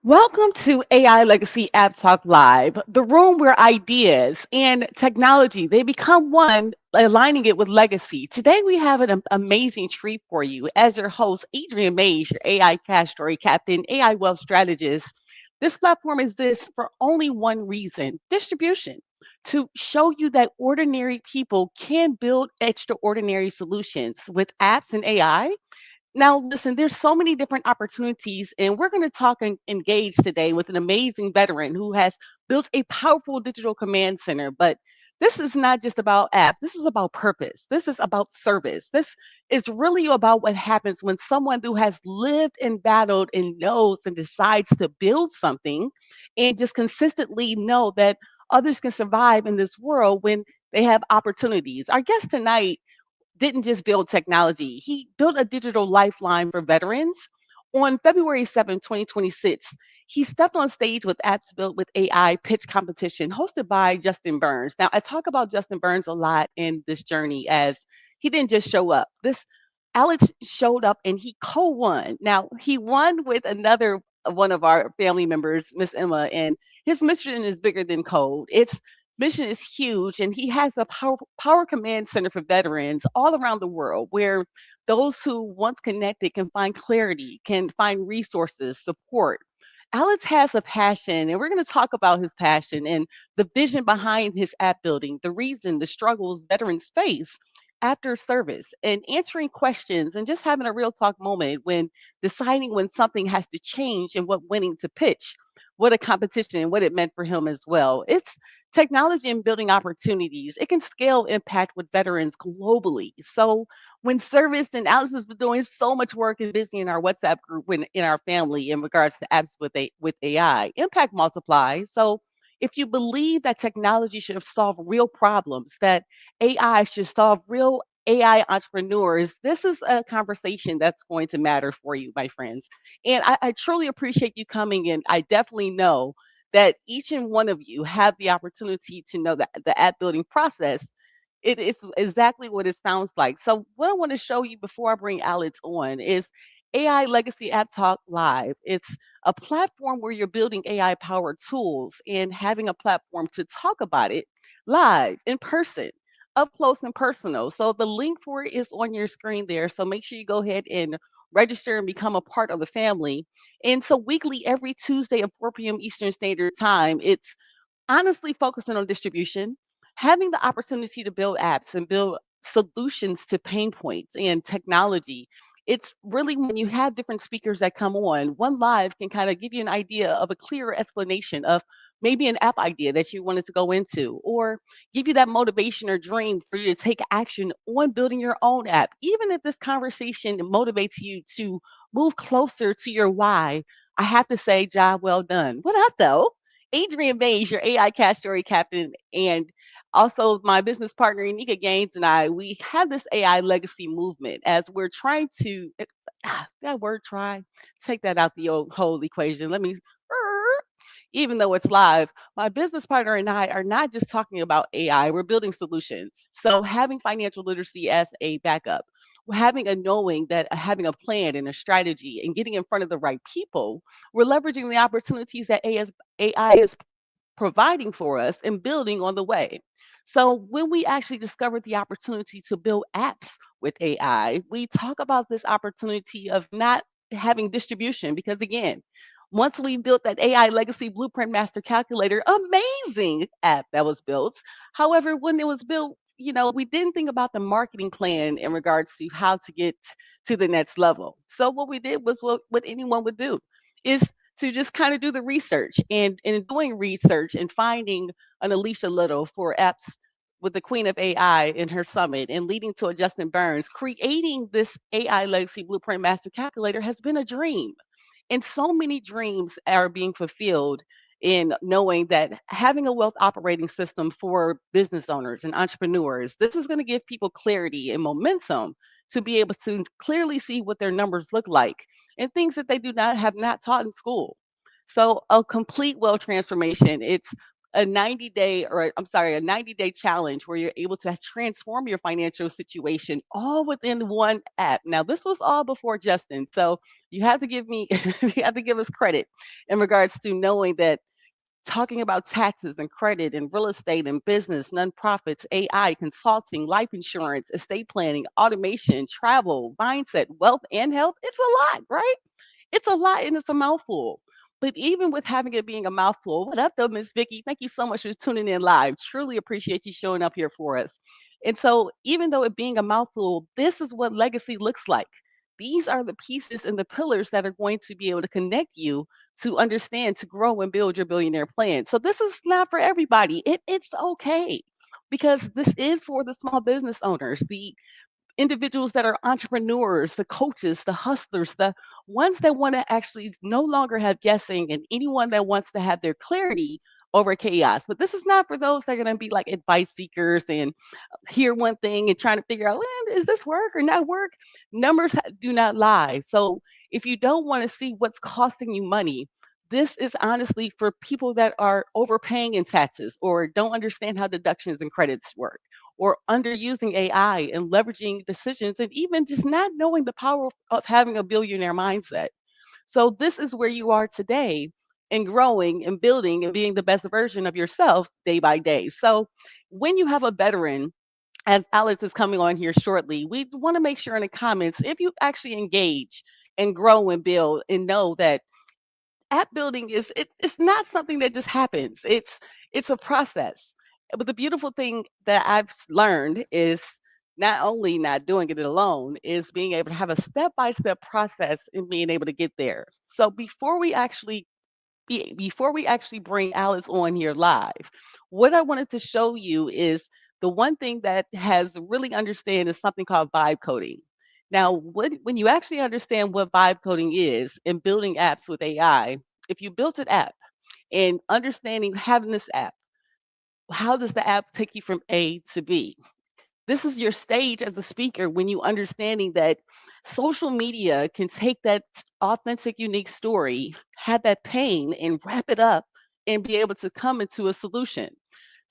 Welcome to AI Legacy App Talk Live, the room where ideas and technology they become one, aligning it with legacy. Today we have an amazing treat for you. As your host, Adrian Mays, your AI cash story captain, AI wealth strategist. This platform exists for only one reason: distribution. To show you that ordinary people can build extraordinary solutions with apps and AI. Now, listen, there's so many different opportunities, and we're going to talk and engage today with an amazing veteran who has built a powerful digital command center. But this is not just about app. This is about purpose. This is about service. This is really about what happens when someone who has lived and battled and knows and decides to build something and just consistently know that others can survive in this world when they have opportunities. Our guest tonight didn't just build technology, he built a digital lifeline for veterans. On February 7th, 2026, he stepped on stage with Apps Built with AI pitch competition hosted by Justin Burns. Now, I talk about Justin Burns a lot in this journey as he didn't just show up. This Alex showed up and he co-won. Now, he won with another one of our family members, Miss Emma, and his mission is bigger than code. Its mission is huge, and he has a power command center for veterans all around the world where those who once connected can find clarity, can find resources, support. Alex has a passion, and we're going to talk about his passion and the vision behind his app building, the reason, the struggles veterans face after service, and answering questions and just having a real talk moment when deciding when something has to change and what winning to pitch, what a competition and what it meant for him as well. It's technology and building opportunities. It can scale impact with veterans globally. So when service, and Alex has been doing so much work and busy in our WhatsApp group when in our family in regards to apps with AI, impact multiplies. So if you believe that technology should have solved real problems, that AI should solve real AI entrepreneurs, this is a conversation that's going to matter for you, my friends. And I truly appreciate you coming in. I definitely know that each and one of you have the opportunity to know that the app building process, it is exactly what it sounds like. So what I want to show you before I bring Alex on is AI Legacy App Talk Live. It's a platform where you're building AI powered tools and having a platform to talk about it live in person, up close and personal. So the link for it is on your screen there. So make sure you go ahead and register and become a part of the family. And so weekly, every Tuesday at 4 p.m. Eastern Standard Time, it's honestly focusing on distribution, having the opportunity to build apps and build solutions to pain points and technology. It's really when you have different speakers that come on, one live can kind of give you an idea of a clearer explanation of maybe an app idea that you wanted to go into, or give you that motivation or dream for you to take action on building your own app. Even if this conversation motivates you to move closer to your why, I have to say, job well done. What up, though? Adrian Mays, your AI cash story captain, and also my business partner, Anika Gaines, and I, we have this AI legacy movement as we're trying to, that word try, take that out the old whole equation. Let me, even though it's live, my business partner and I are not just talking about AI, we're building solutions. So having financial literacy as a backup, having a knowing that having a plan and a strategy and getting in front of the right people, we're leveraging the opportunities that AI is providing for us and building on the way. So when we actually discovered the opportunity to build apps with AI, we talk about this opportunity of not having distribution because again, once we built that AI legacy blueprint master calculator, amazing app that was built. However, when it was built, we didn't think about the marketing plan in regards to how to get to the next level. So what we did was what anyone would do is to just kind of do the research, and in doing research and finding an Alicia Little for apps with the queen of AI in her summit and leading to a Justin Burns, creating this AI legacy blueprint master calculator has been a dream. And so many dreams are being fulfilled in knowing that having a wealth operating system for business owners and entrepreneurs, this is going to give people clarity and momentum to be able to clearly see what their numbers look like and things that they do not have not taught in school. So a complete wealth transformation. It's a 90-day, or I'm sorry, a 90-day challenge where you're able to transform your financial situation all within one app. Now, this was all before Justin, so you have to give me you have to give us credit in regards to knowing that talking about taxes and credit and real estate and business, nonprofits, AI, consulting, life insurance, estate planning, automation, travel, mindset, wealth, and health. It's a lot, right? It's a lot and it's a mouthful. But even with having it being a mouthful, what up though, Miss Vicky? Thank you so much for tuning in live. Truly appreciate you showing up here for us. And so, even though it being a mouthful, this is what legacy looks like. These are the pieces and the pillars that are going to be able to connect you to understand, to grow and build your billionaire plan. So this is not for everybody. It's okay because this is for the small business owners, the individuals that are entrepreneurs, the coaches, the hustlers, the ones that want to actually no longer have guessing, and anyone that wants to have their clarity over chaos. But this is not for those that are going to be like advice seekers and hear one thing and trying to figure out, well, is this work or not work? Numbers do not lie. So if you don't want to see what's costing you money, this is honestly for people that are overpaying in taxes or don't understand how deductions and credits work or underusing AI and leveraging decisions and even just not knowing the power of having a billionaire mindset. So this is where you are today and growing and building and being the best version of yourself day by day. So when you have a veteran, as Alex is coming on here shortly, we want to make sure in the comments if you actually engage and grow and build and know that app building is it's not something that just happens. It's a process. But the beautiful thing that I've learned is not only not doing it alone, is being able to have a step-by-step process and being able to get there. So before we actually bring Alice on here live, what I wanted to show you is the one thing that has really understand is something called vibe coding. Now, when you actually understand what vibe coding is in building apps with AI, if you built an app and understanding having this app, how does the app take you from A to B? This is your stage as a speaker when you understanding that social media can take that authentic, unique story, have that pain, and wrap it up and be able to come into a solution.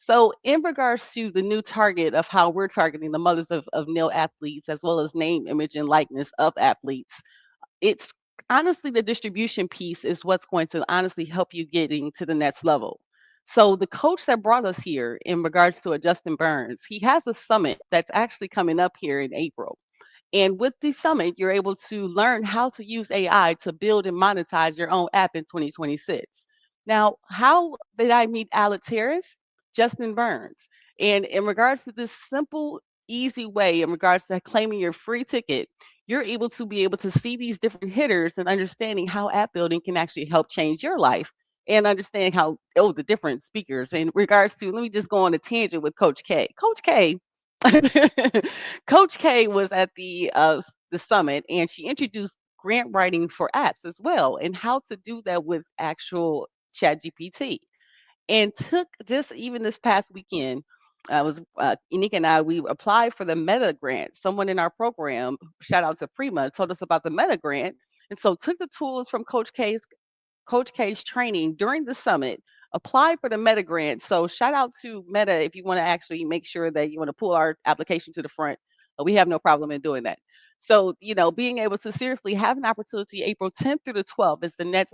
So, in regards to the new target of how we're targeting the mothers of male athletes, as well as name, image, and likeness of athletes, it's honestly the distribution piece is what's going to honestly help you getting to the next level. So the coach that brought us here in regards to a Justin Burns, he has a summit that's actually coming up here in April. And with the summit, you're able to learn how to use AI to build and monetize your own app in 2026. Now, how did I meet Alex Harris? Justin Burns. And in regards to this simple, easy way, in regards to claiming your free ticket, you're able to see these different hitters and understanding how app building can actually help change your life and understand how, oh, the different speakers in regards to, let me just go on a tangent with Coach K. Coach K Coach K was at the summit, and she introduced grant writing for apps as well, and how to do that with actual Chat GPT. And took just even this past weekend, I was Inique and I we applied for the Meta grant. Someone in our program, shout out to Prima, told us about the Meta grant, and so took the tools from Coach K's training during the summit, applied for the Meta grant. So shout out to Meta if you want to actually make sure that you want to pull our application to the front. We have no problem in doing that. So, being able to seriously have an opportunity April 10th through the 12th is the next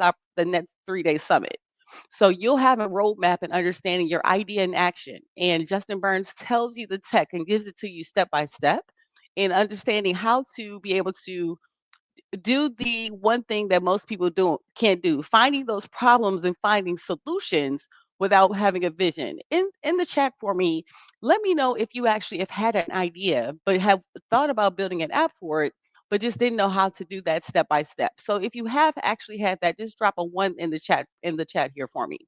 3-day summit. So you'll have a roadmap and understanding your idea in action. And Justin Burns tells you the tech and gives it to you step by step and understanding how to be able to do the one thing that most people can't do, finding those problems and finding solutions without having a vision. In the chat for me, let me know if you actually have had an idea but have thought about building an app for it but just didn't know how to do that step by step. So if you have actually had that, just drop a one in the chat here for me.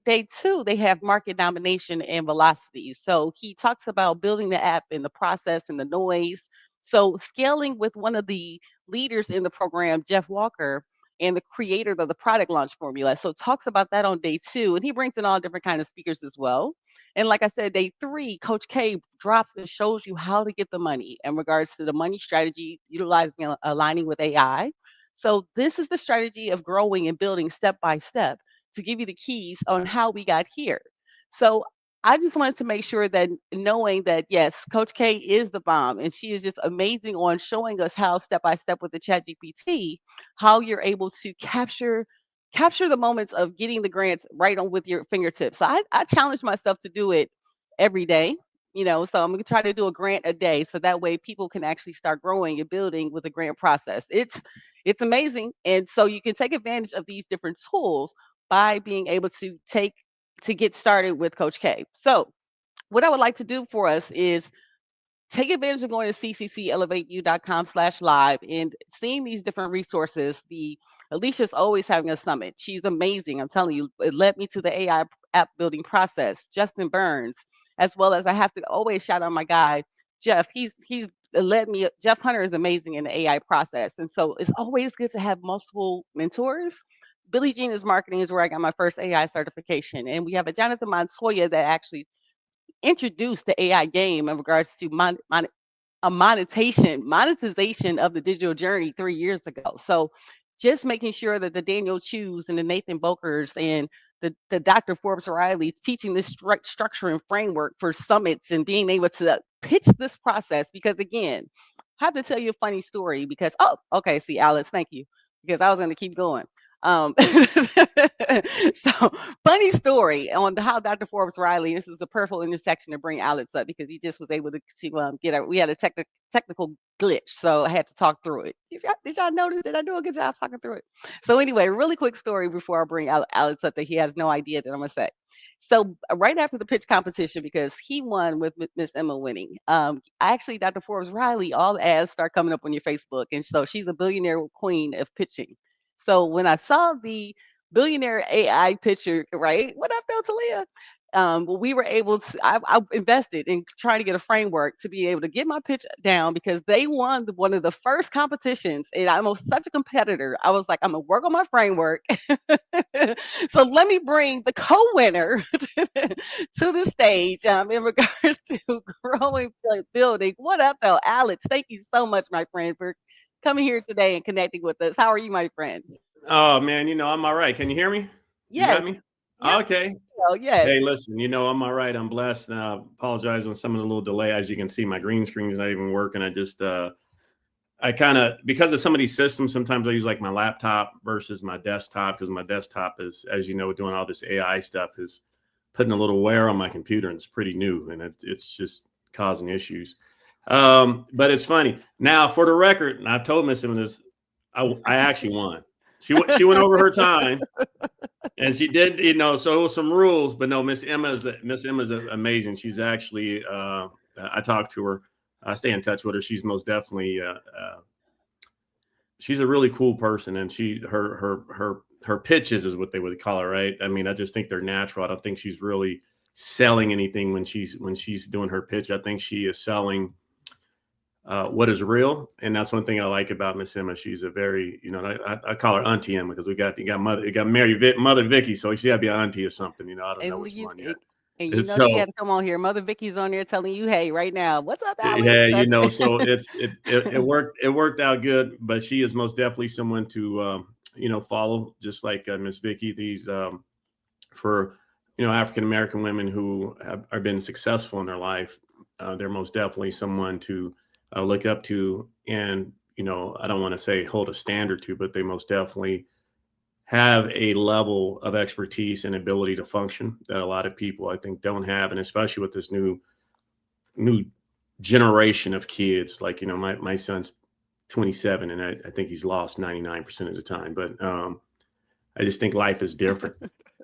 They too, they have market domination and velocity. So he talks about building the app and the process and the noise. So scaling with one of the leaders in the program, Jeff Walker, and the creator of the product launch formula. So talks about that on day 2, and he brings in all different kind of speakers as well. And like I said, day 3, Coach K drops and shows you how to get the money in regards to the money strategy, utilizing aligning with AI. So this is the strategy of growing and building step by step to give you the keys on how we got here. So I just wanted to make sure that knowing that yes, Coach K is the bomb and she is just amazing on showing us how step by step with the chat GPT, how you're able to capture the moments of getting the grants right on with your fingertips. So I challenge myself to do it every day. So I'm gonna try to do a grant a day so that way people can actually start growing and building with the grant process. It's amazing. And so you can take advantage of these different tools by being able to get started with Coach K. So what I would like to do for us is take advantage of going to cccelevateyou.com/live and seeing these different resources. The Alicia's always having a summit. She's amazing. I'm telling you, it led me to the AI app building process. Justin Burns, as well as I have to always shout out my guy, Jeff. He's led me. Jeff Hunter is amazing in the AI process. And so it's always good to have multiple mentors. Billie Jean is marketing is where I got my first AI certification. And we have a Jonathan Montoya that actually introduced the AI game in regards to monetization of the digital journey 3 years ago. So just making sure that the Daniel Chews and the Nathan Bokers and the Dr. Forbes Riley's teaching this structure and framework for summits and being able to pitch this process. Because again, I have to tell you a funny story because, oh, okay, see, Alice, thank you. Because I was going to keep going. Um, so funny story on how Dr. Forbes Riley, this is the perfect intersection to bring Alex up because he just was able to get we had a technical glitch. So I had to talk through it. Did y'all notice? Did I do a good job talking through it? So anyway, really quick story before I bring Alex up that he has no idea that I'm going to say. So right after the pitch competition, because he won with Miss Emma winning, actually Dr. Forbes Riley, all the ads start coming up on your Facebook. And so she's a billionaire queen of pitching. So when I saw the billionaire AI picture, right? What up, though, Talia? Well, we were able to. I invested in trying to get a framework to be able to get my pitch down because they won one of the first competitions, and I'm such a competitor. I was like, I'm gonna work on my framework. So let me bring the co-winner to the stage in regards to growing building. What up, though, Alex? Thank you so much, my friend, for coming here today and connecting with us. How are you, my friend? Oh man, I'm all right. Can you hear me? You got Yes. me? Yep. Okay. Oh, yes. Hey, listen, I'm all right. I'm blessed. Apologize on some of the little delay. As you can see, my green screen is not even working. I kind of, because of some of these systems, sometimes I use like my laptop versus my desktop because my desktop is, as you know, doing all this AI stuff is putting a little wear on my computer and it's pretty new and it's just causing issues. But it's funny. Now, for the record, and I've told Miss Emma this, I actually won. She went over her time, and she did. So it was some rules, but no, Miss Emma's amazing. She's actually. I talked to her. I stay in touch with her. She's most definitely. She's a really cool person, and her pitches is what they would call her, right? I mean, I just think they're natural. I don't think she's really selling anything when she's doing her pitch. I think she is selling what is real, and that's one thing I like about Miss Emma. She's a very, I call her Auntie Emma because you got Mother Vicky, so she got to be an auntie or something. I don't know And which one yet. and And she had so to come on here. Mother Vicky's on there telling you, "Hey, right now, what's up, Alex?" yeah, That's so it worked out good, but she is most definitely someone to follow, just like Miss Vicky. These for African American women who have been successful in their life, they're most definitely someone to look up to, and I don't want to say hold a standard to, but they most definitely have a level of expertise and ability to function that a lot of people I think don't have, and especially with this new generation of kids. Like my son's 27, and I think he's lost 99% of the time, but I just think life is different.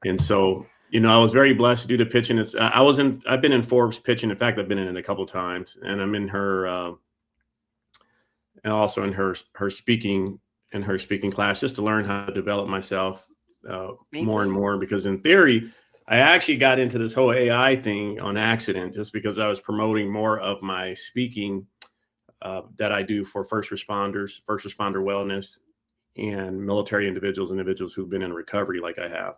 And so, I was very blessed to do the pitching. I've been in Forbes pitching. In fact, I've been in it a couple of times, and I'm in her, and also in her speaking class, just to learn how to develop myself more and more. Because in theory, I actually got into this whole AI thing on accident, just because I was promoting more of my speaking that I do for first responder wellness, and military individuals who've been in recovery like I have.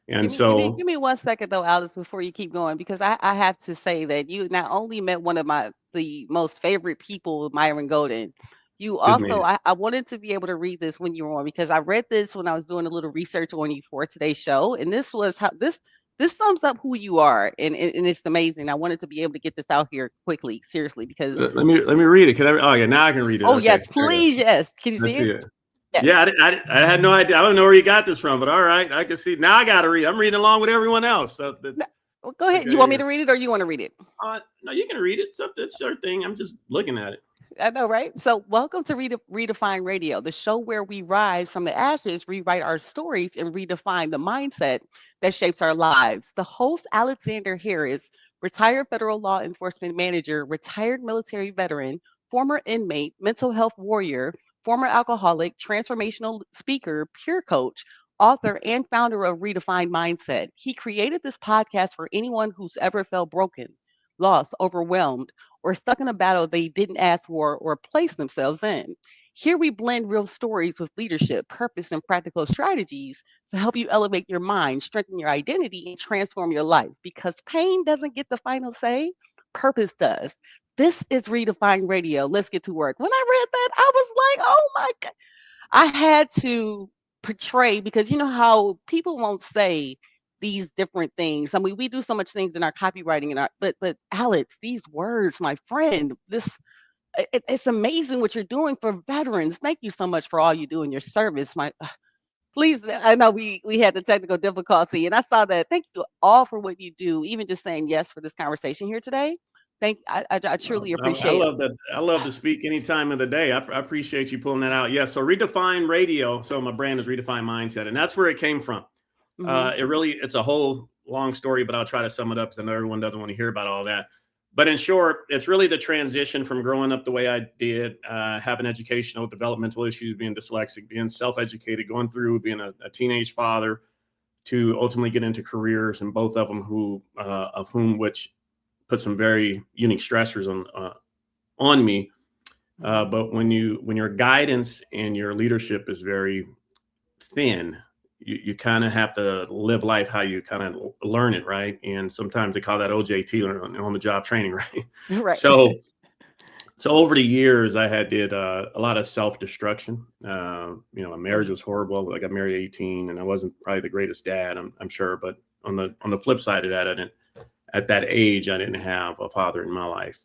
And give me 1 second though, Alice, before you keep going, because I have to say that you not only met one of the most favorite people, Myron Golden, You Just made also, it. I wanted to be able to read this when you were on because I read this when I was doing a little research on you for today's show, and this was how this sums up who you are, and it's amazing. I wanted to be able to get this out here quickly, seriously, because Let me read it. Can I? Oh yeah, now I can read it. oh Okay, yes, there it is. please, yes. Can you Let's see see it? it. Yes. Yeah, I had no idea. I don't know where you got this from, but all right, I can see now. I got to read. I'm reading along with everyone else. So No, well, go ahead. You okay, want me to here. read it, or you want to read it? No, you can read it. It's your thing. I'm just looking at it. I know, right? So, welcome to Redefine Radio, the show where we rise from the ashes, rewrite our stories, and redefine the mindset that shapes our lives. The host, Alexander Harris, retired federal law enforcement manager, retired military veteran, former inmate, mental health warrior, former alcoholic, transformational speaker, peer coach, author, and founder of Redefined Mindset. He created this podcast for anyone who's ever felt broken, lost, overwhelmed, or stuck in a battle they didn't ask for or place themselves in. Here we blend real stories with leadership, purpose, and practical strategies to help you elevate your mind, strengthen your identity, and transform your life. Because pain doesn't get the final say, purpose does. This is Redefined Radio. Let's get to work. When I read that, I was like, oh my God. I had to portray because you know how people won't say these different things. I mean, we do so much things in our copywriting and our but Alex, these words, my friend, this it's amazing what you're doing for veterans. Thank you so much for all you do in your service. My please, I know we had the technical difficulty and I saw that. Thank you all for what you do, even just saying yes for this conversation here today. I truly I appreciate it. love that. I love to speak any time of the day. I appreciate you pulling that out. Yeah. So Redefine Radio. So my brand is Redefine Mindset, and that's where it came from. Hmm. It's a whole long story, but I'll try to sum it up because I know everyone doesn't want to hear about all that. But in short, it's really the transition from growing up the way I did, having educational developmental issues, being dyslexic, being self-educated, going through being a teenage father, to ultimately get into careers, and both of them of whom which put some very unique stressors on me. But when your guidance and your leadership is very thin, you kind of have to live life how you kind of learn it, right? And sometimes they call that OJT, on the job training, right? Right. So over the years, I did a lot of self destruction. My marriage was horrible. I got married at 18, and I wasn't probably the greatest dad, I'm sure. But on the flip side of that, at that age, I didn't have a father in my life,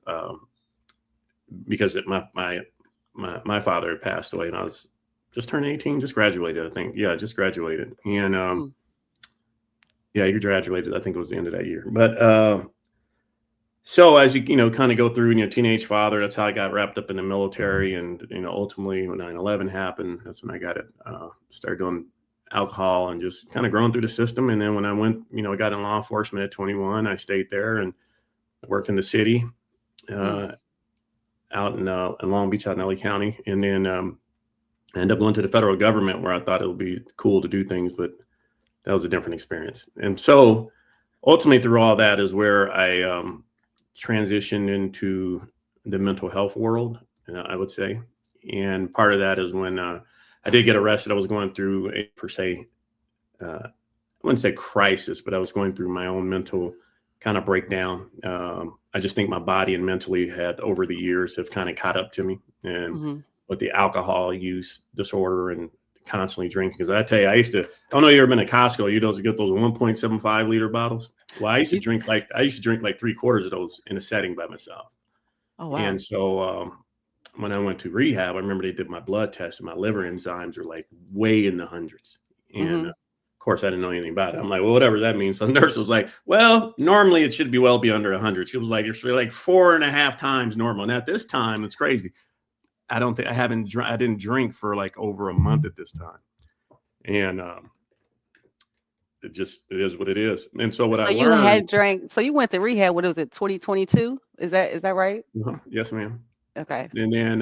because my father had passed away, and I was just turned 18, just graduated, I think. Yeah, just graduated. And yeah, you graduated, I think it was the end of that year. But so as you kind of go through, teenage father, that's how I got wrapped up in the military. And, ultimately when 9/11 happened, that's when I got it, started doing alcohol and just kind of growing through the system. And then when I went, I got in law enforcement at 21, I stayed there and worked in the city, out in Long Beach, out in LA County. And then I ended up going to the federal government, where I thought it would be cool to do things, but that was a different experience. And so ultimately through all that is where I transitioned into the mental health world, I would say. And part of that is when I did get arrested. I was going through a per se, I wouldn't say crisis, but I was going through my own mental kind of breakdown. I just think my body and mentally had over the years have kind of caught up to me, and with the alcohol use disorder and constantly drinking. Because I tell you, I don't know, you ever been to Costco? You don't get those 1.75 liter bottles. Well, I used to drink like 3/4 of those in a setting by myself. Oh wow. And so when I went to rehab, I remember they did my blood test, and my liver enzymes were like way in the hundreds. And of course, I didn't know anything about it. I'm like, well, whatever that means. So the nurse was like, well, normally it should be under 100. She was like, it's like 4.5 times normal. And at this time, it's crazy. I didn't drink for like over a month at this time. And it is what it is. And so what I So you learned. had drank. So you went to rehab. What was it? 2022? Is that right? Yes, ma'am. Okay. And then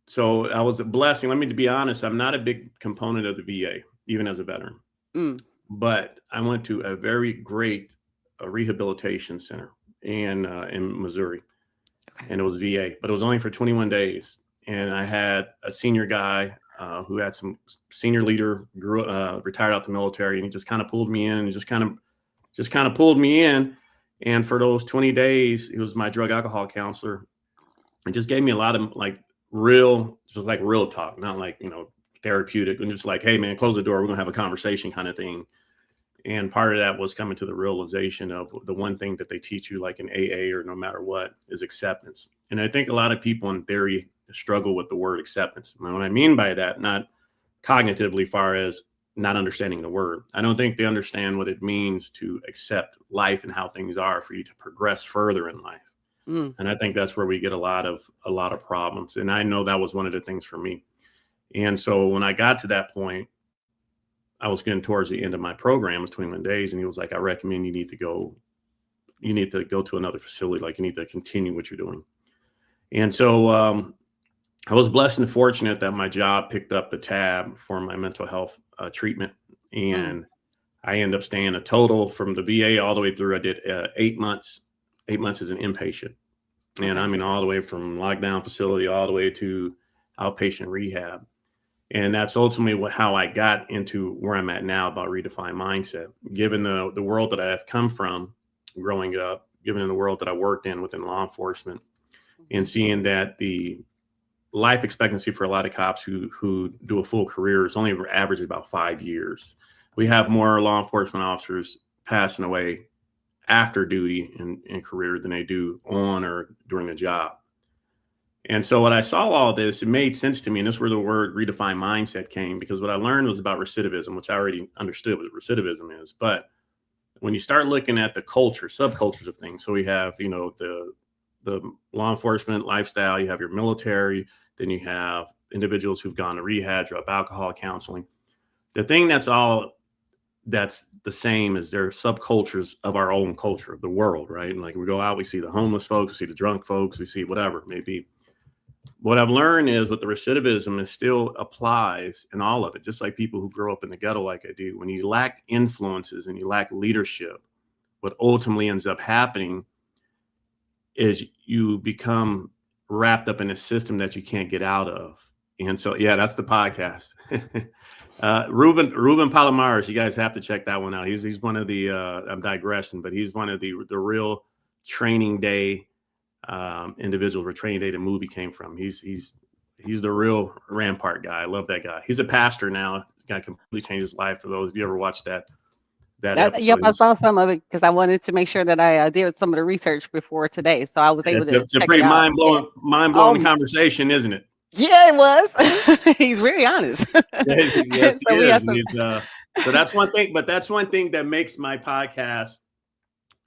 so I was a blessing. Let me be honest. I'm not a big component of the VA, even as a veteran. But I went to a very great rehabilitation center in Missouri, and it was VA, but it was only for 21 days. And I had a senior guy who had some senior leader, retired out the military, and he just kind of pulled me in, and just kind of pulled me in. And for those 20 days, he was my drug alcohol counselor, and just gave me a lot of like real, just like real talk, not like, therapeutic and just like, hey man, close the door. We're going to have a conversation kind of thing. And part of that was coming to the realization of the one thing that they teach you, like in AA or no matter what, is acceptance. And I think a lot of people in theory struggle with the word acceptance. And what I mean by that, not cognitively far as not understanding the word. I don't think they understand what it means to accept life and how things are for you to progress further in life. And I think that's where we get a lot of problems. And I know that was one of the things for me. And so when I got to that point, I was getting towards the end of my program, it was 21 days. And he was like, I recommend you need to go to another facility. Like you need to continue what you're doing. And so I was blessed and fortunate that my job picked up the tab for my mental health treatment. And I ended up staying a total from the VA all the way through. I did 8 months as an inpatient. And I mean, all the way from lockdown facility, all the way to outpatient rehab. And that's ultimately how I got into where I'm at now about redefined mindset, given the world that I have come from growing up, given the world that I worked in within law enforcement, and seeing that the life expectancy for a lot of cops who do a full career is only average about 5 years. We have more law enforcement officers passing away after duty and career than they do on or during the job. And so when I saw all this, it made sense to me. And this is where the word redefined mindset came, because what I learned was about recidivism, which I already understood what recidivism is. But when you start looking at the culture, subcultures of things, so we have, the law enforcement lifestyle, you have your military, then you have individuals who've gone to rehab, drug, alcohol counseling. The thing that's the same as their subcultures of our own culture, of the world, right? And like we go out, we see the homeless folks, we see the drunk folks, we see whatever it may be. What I've learned is with the recidivism, it still applies in all of it, just like people who grow up in the ghetto like I do. When you lack influences and you lack leadership, what ultimately ends up happening is you become wrapped up in a system that you can't get out of. And so, yeah, that's the podcast. Ruben Palomares, you guys have to check that one out. He's one of the, I'm digressing, but he's one of the real training day individuals where Training Day, the movie came from. He's the real Rampart guy. I love that guy. He's a pastor now. He's got to completely change his life. For those of you ever watched that episode. Yep, I saw some of it because I wanted to make sure that I did some of the research before today, so I was able to. It's a pretty mind blowing conversation, isn't it? Yeah, it was. He's very honest. Yes, he is. So that's one thing, but that's one thing that makes my podcast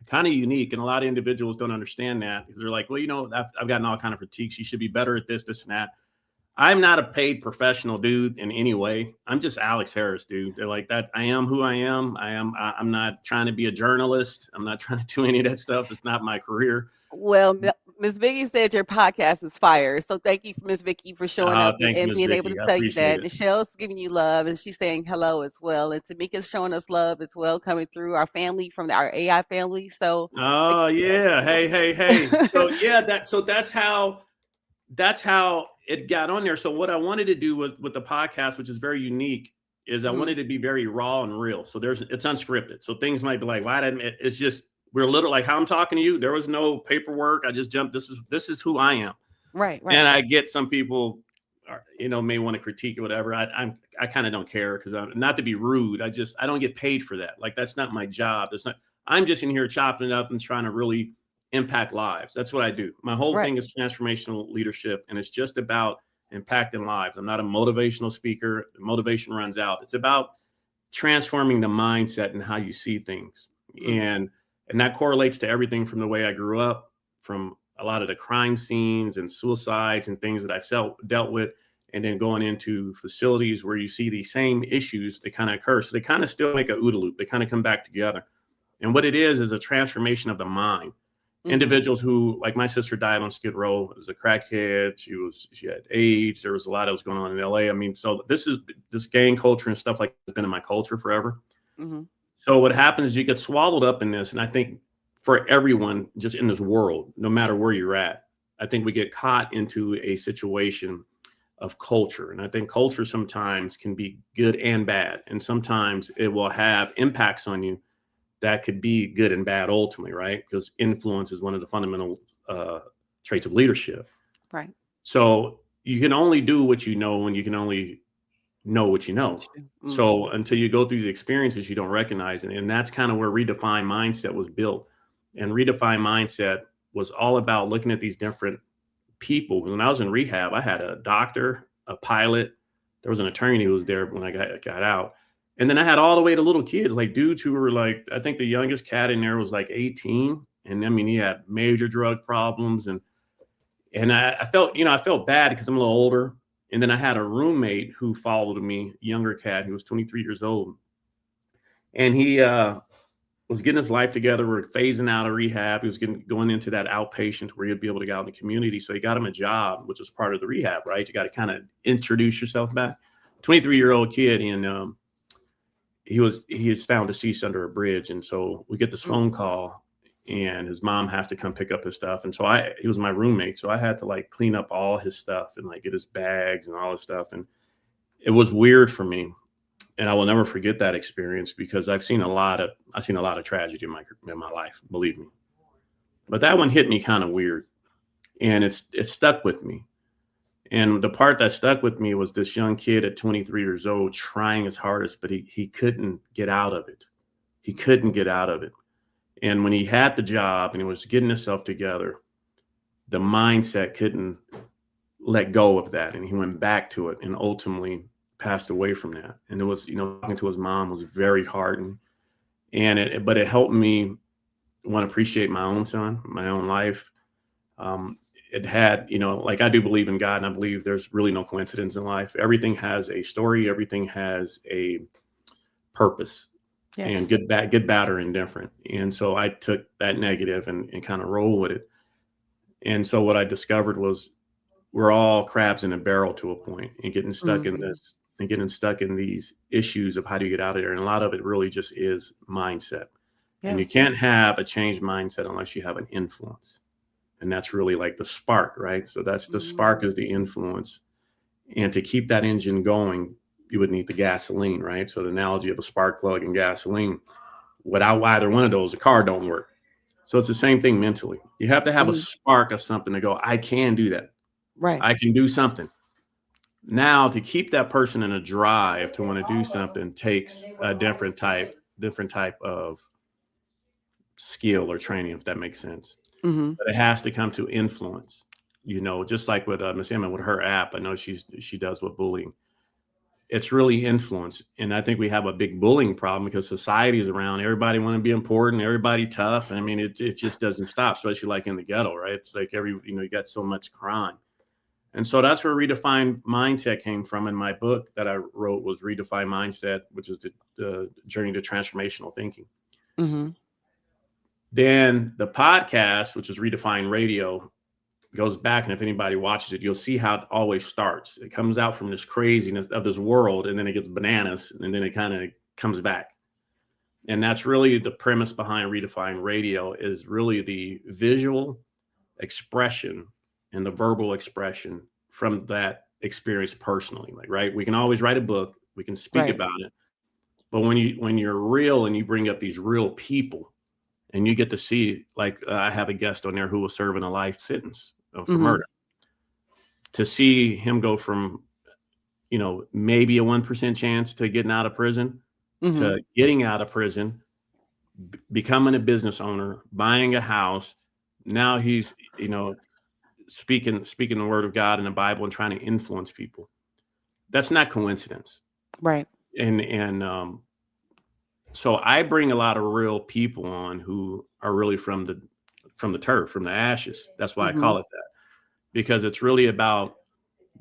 kind of unique, and a lot of individuals don't understand that. They're like, well, I've gotten all kind of critiques. You should be better at this, and that. I'm not a paid professional dude in any way. I'm just Alex Harris, dude. They're like that. I am who I am. I'm not trying to be a journalist. I'm not trying to do any of that stuff. It's not my career. Well, Ms. Vicky said your podcast is fire. So thank you, Ms. Vicky, for showing up and being able to tell you that. Michelle's giving you love and she's saying hello as well. And Tamika's showing us love as well, coming through our family from our AI family. So yeah. Hey. So yeah, that's how it got on there. So what I wanted to do with the podcast, which is very unique, is I wanted to be very raw and real. So it's unscripted. So things might be like, why didn't it? It's just, we're a little like how I'm talking to you. There was no paperwork. I just jumped. This is who I am. Right. And I get some people, may want to critique or whatever. I kind of don't care because I'm not to be rude. I don't get paid for that. Like that's not my job. I'm just in here chopping it up and trying to really impact lives. That's what I do. My whole thing is transformational leadership, and it's just about impacting lives. I'm not a motivational speaker. The motivation runs out. It's about transforming the mindset and how you see things. And that correlates to everything from the way I grew up, from a lot of the crime scenes and suicides and things that I've dealt with, and then going into facilities where you see these same issues, they kind of occur. So they kind of still make a OODA loop. They kind of come back together. And what it is a transformation of the mind. Individuals who, like my sister died on Skid Row as a crackhead. She had AIDS. There was a lot that was going on in LA. I mean, so this gang culture and stuff like has been in my culture forever. So what happens is you get swallowed up in this. And I think for everyone just in this world, no matter where you're at, I think we get caught into a situation of culture. And I think culture sometimes can be good and bad. And sometimes it will have impacts on you that could be good and bad ultimately, right? Because influence is one of the fundamental traits of leadership. Right. So you can only do what you know when you can only know what you know. So until you go through these experiences, you don't recognize it. And that's kind of where redefined mindset was built. And redefined mindset was all about looking at these different people. When I was in rehab, I had a doctor, a pilot, there was an attorney who was there when I got out. And then I had all the way to little kids, like dudes who were like, I think the youngest cat in there was like 18. And I mean, he had major drug problems. And I felt, I felt bad because I'm a little older. And then I had a roommate who followed me, younger cat, who was 23 years old. And he was getting his life together. We're phasing out of rehab. He was going into that outpatient where he'd be able to get out in the community. So he got him a job, which was part of the rehab, right? You got to kind of introduce yourself back. 23-year-old kid, and he is found deceased under a bridge. And so we get this phone call, and his mom has to come pick up his stuff. And so he was my roommate. So I had to like clean up all his stuff and like get his bags and all this stuff. And it was weird for me. And I will never forget that experience because I've seen a lot of tragedy in my life, believe me. But that one hit me kind of weird, and it stuck with me. And the part that stuck with me was this young kid at 23 years old trying his hardest, but he couldn't get out of it. He couldn't get out of it. And when he had the job and he was getting himself together, the mindset couldn't let go of that. And he went back to it and ultimately passed away from that. And it was, talking to his mom was very hard. But it helped me want to appreciate my own son, my own life. It had, like I do believe in God, and I believe there's really no coincidence in life. Everything has a story. Everything has a purpose. Yes. And good, bad, or indifferent. And so I took that negative and kind of rolled with it. And so what I discovered was we're all crabs in a barrel to a point, and getting stuck in this and getting stuck in these issues of how do you get out of there. And a lot of it really just is mindset. Yeah. And you can't have a changed mindset unless you have an influence. And that's really like the spark, right? So that's the spark is the influence. And to keep that engine going, you would need the gasoline, right? So the analogy of a spark plug and gasoline, without either one of those, the car don't work. So it's the same thing mentally. You have to have a spark of something to go, I can do that. Right. I can do something. Now, to keep that person in a drive to want to do something takes a different type of skill or training, if that makes sense. Mm-hmm. But it has to come to influence, just like with Miss Emma with her app. I know she does with bullying. It's really influence. And I think we have a big bullying problem because society is around. Everybody want to be important. Everybody tough. And I mean, it just doesn't stop, especially like in the ghetto, right? It's like you got so much crime. And so that's where redefined mindset came from. And my book that I wrote was Redefined Mindset, which is the journey to transformational thinking. Mm-hmm. Then the podcast, which is Redefined Radio, goes back, and if anybody watches it, you'll see how it always starts. It comes out from this craziness of this world, and then it gets bananas, and then it kind of comes back. And that's really the premise behind Redefined Radio, is really the visual expression and the verbal expression from that experience personally. Like, right, we can always write a book, we can speak about it, but when you're real and you bring up these real people, and you get to see, like I have a guest on there who was serving a life sentence for murder. To see him go from, maybe a 1% chance to getting out of prison to getting out of prison, becoming a business owner, buying a house. Now he's, speaking the word of God in the Bible and trying to influence people. That's not coincidence. Right. And so I bring a lot of real people on who are really from the turf, from the ashes. That's why I call it that, because it's really about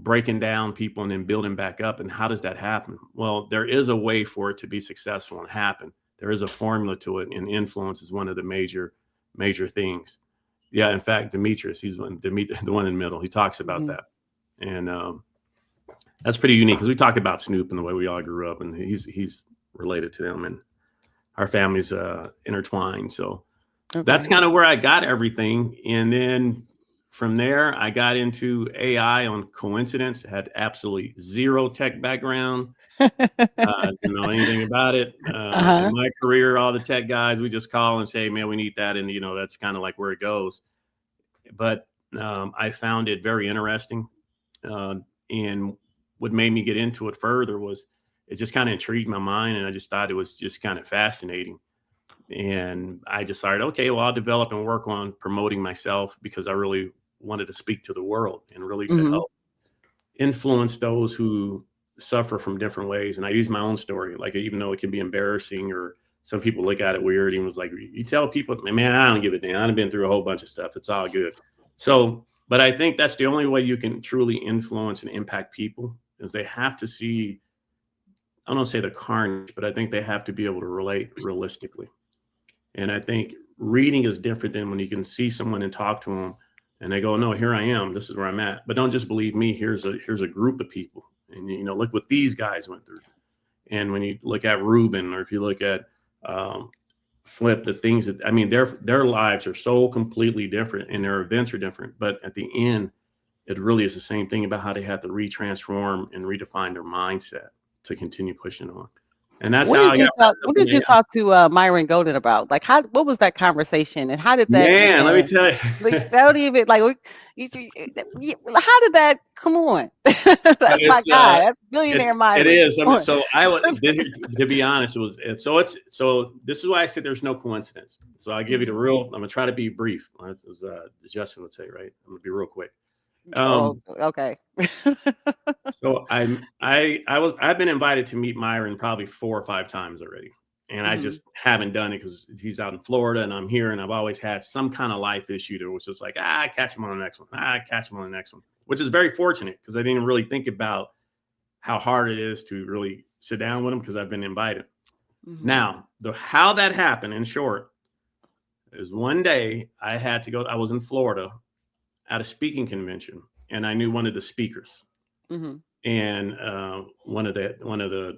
breaking down people and then building back up. And how does that happen? Well, there is a way for it to be successful and happen. There is a formula to it, and influence is one of the major things. Yeah, in fact, Demetrius, he's the one in the middle. He talks about that, and that's pretty unique because we talk about Snoop and the way we all grew up, and he's related to them, and our families intertwined. So that's kind of where I got everything. And then from there, I got into AI on coincidence. Had absolutely zero tech background. Didn't know anything about it. In my career, all the tech guys, we just call and say, man, we need that. And, that's kind of like where it goes. But I found it very interesting. And what made me get into it further was it just kind of intrigued my mind, and I just thought it was just kind of fascinating. And I decided, okay, well, I'll develop and work on promoting myself because I really wanted to speak to the world and really to Hmm. help influence those who suffer from different ways. And I use my own story, like even though it can be embarrassing or some people look at it weird, and was like, you tell people, man, I don't give a damn. I've been through a whole bunch of stuff. It's all good. So, but I think that's the only way you can truly influence and impact people is they have to see, I don't say the carnage, but I think they have to be able to relate realistically. And I think reading is different than when you can see someone and talk to them and they go, no, here I am. This is where I'm at. But don't just believe me. Here's a group of people. And, look what these guys went through. And when you look at Ruben, or if you look at Flip, the things that, I mean, their lives are so completely different and their events are different. But at the end, it really is the same thing about how they had to retransform and redefine their mindset to continue pushing on. And that's how I got wrapped What up in did you the talk to Myron Golden about? Like, what was that conversation, and how did that man. Let me even? tell Like, you. that don't even like. How did that? Come on, that's my It's guy. That's it billionaire it Myron. is. I Come mean, on. so to be honest, so this is why I said there's no coincidence. So I'll give you the Mhm. real. I'm gonna try to be brief. As Justin would say, right? I'm gonna be real quick. Oh, Um, okay. so I've been invited to meet Myron probably 4 or 5 times already, and I Hmm. just haven't done it because he's out in Florida and I'm here, and I've always had some kind of life issue that was just like, catch him on the next one. Catch him on the next one, which is very fortunate because I didn't really think about how hard it is to really sit down with him because I've been invited. Hmm. Now, how that happened in short is one day I had to go. I was in Florida at a speaking convention, and I knew one of the speakers, Hmm. and one of the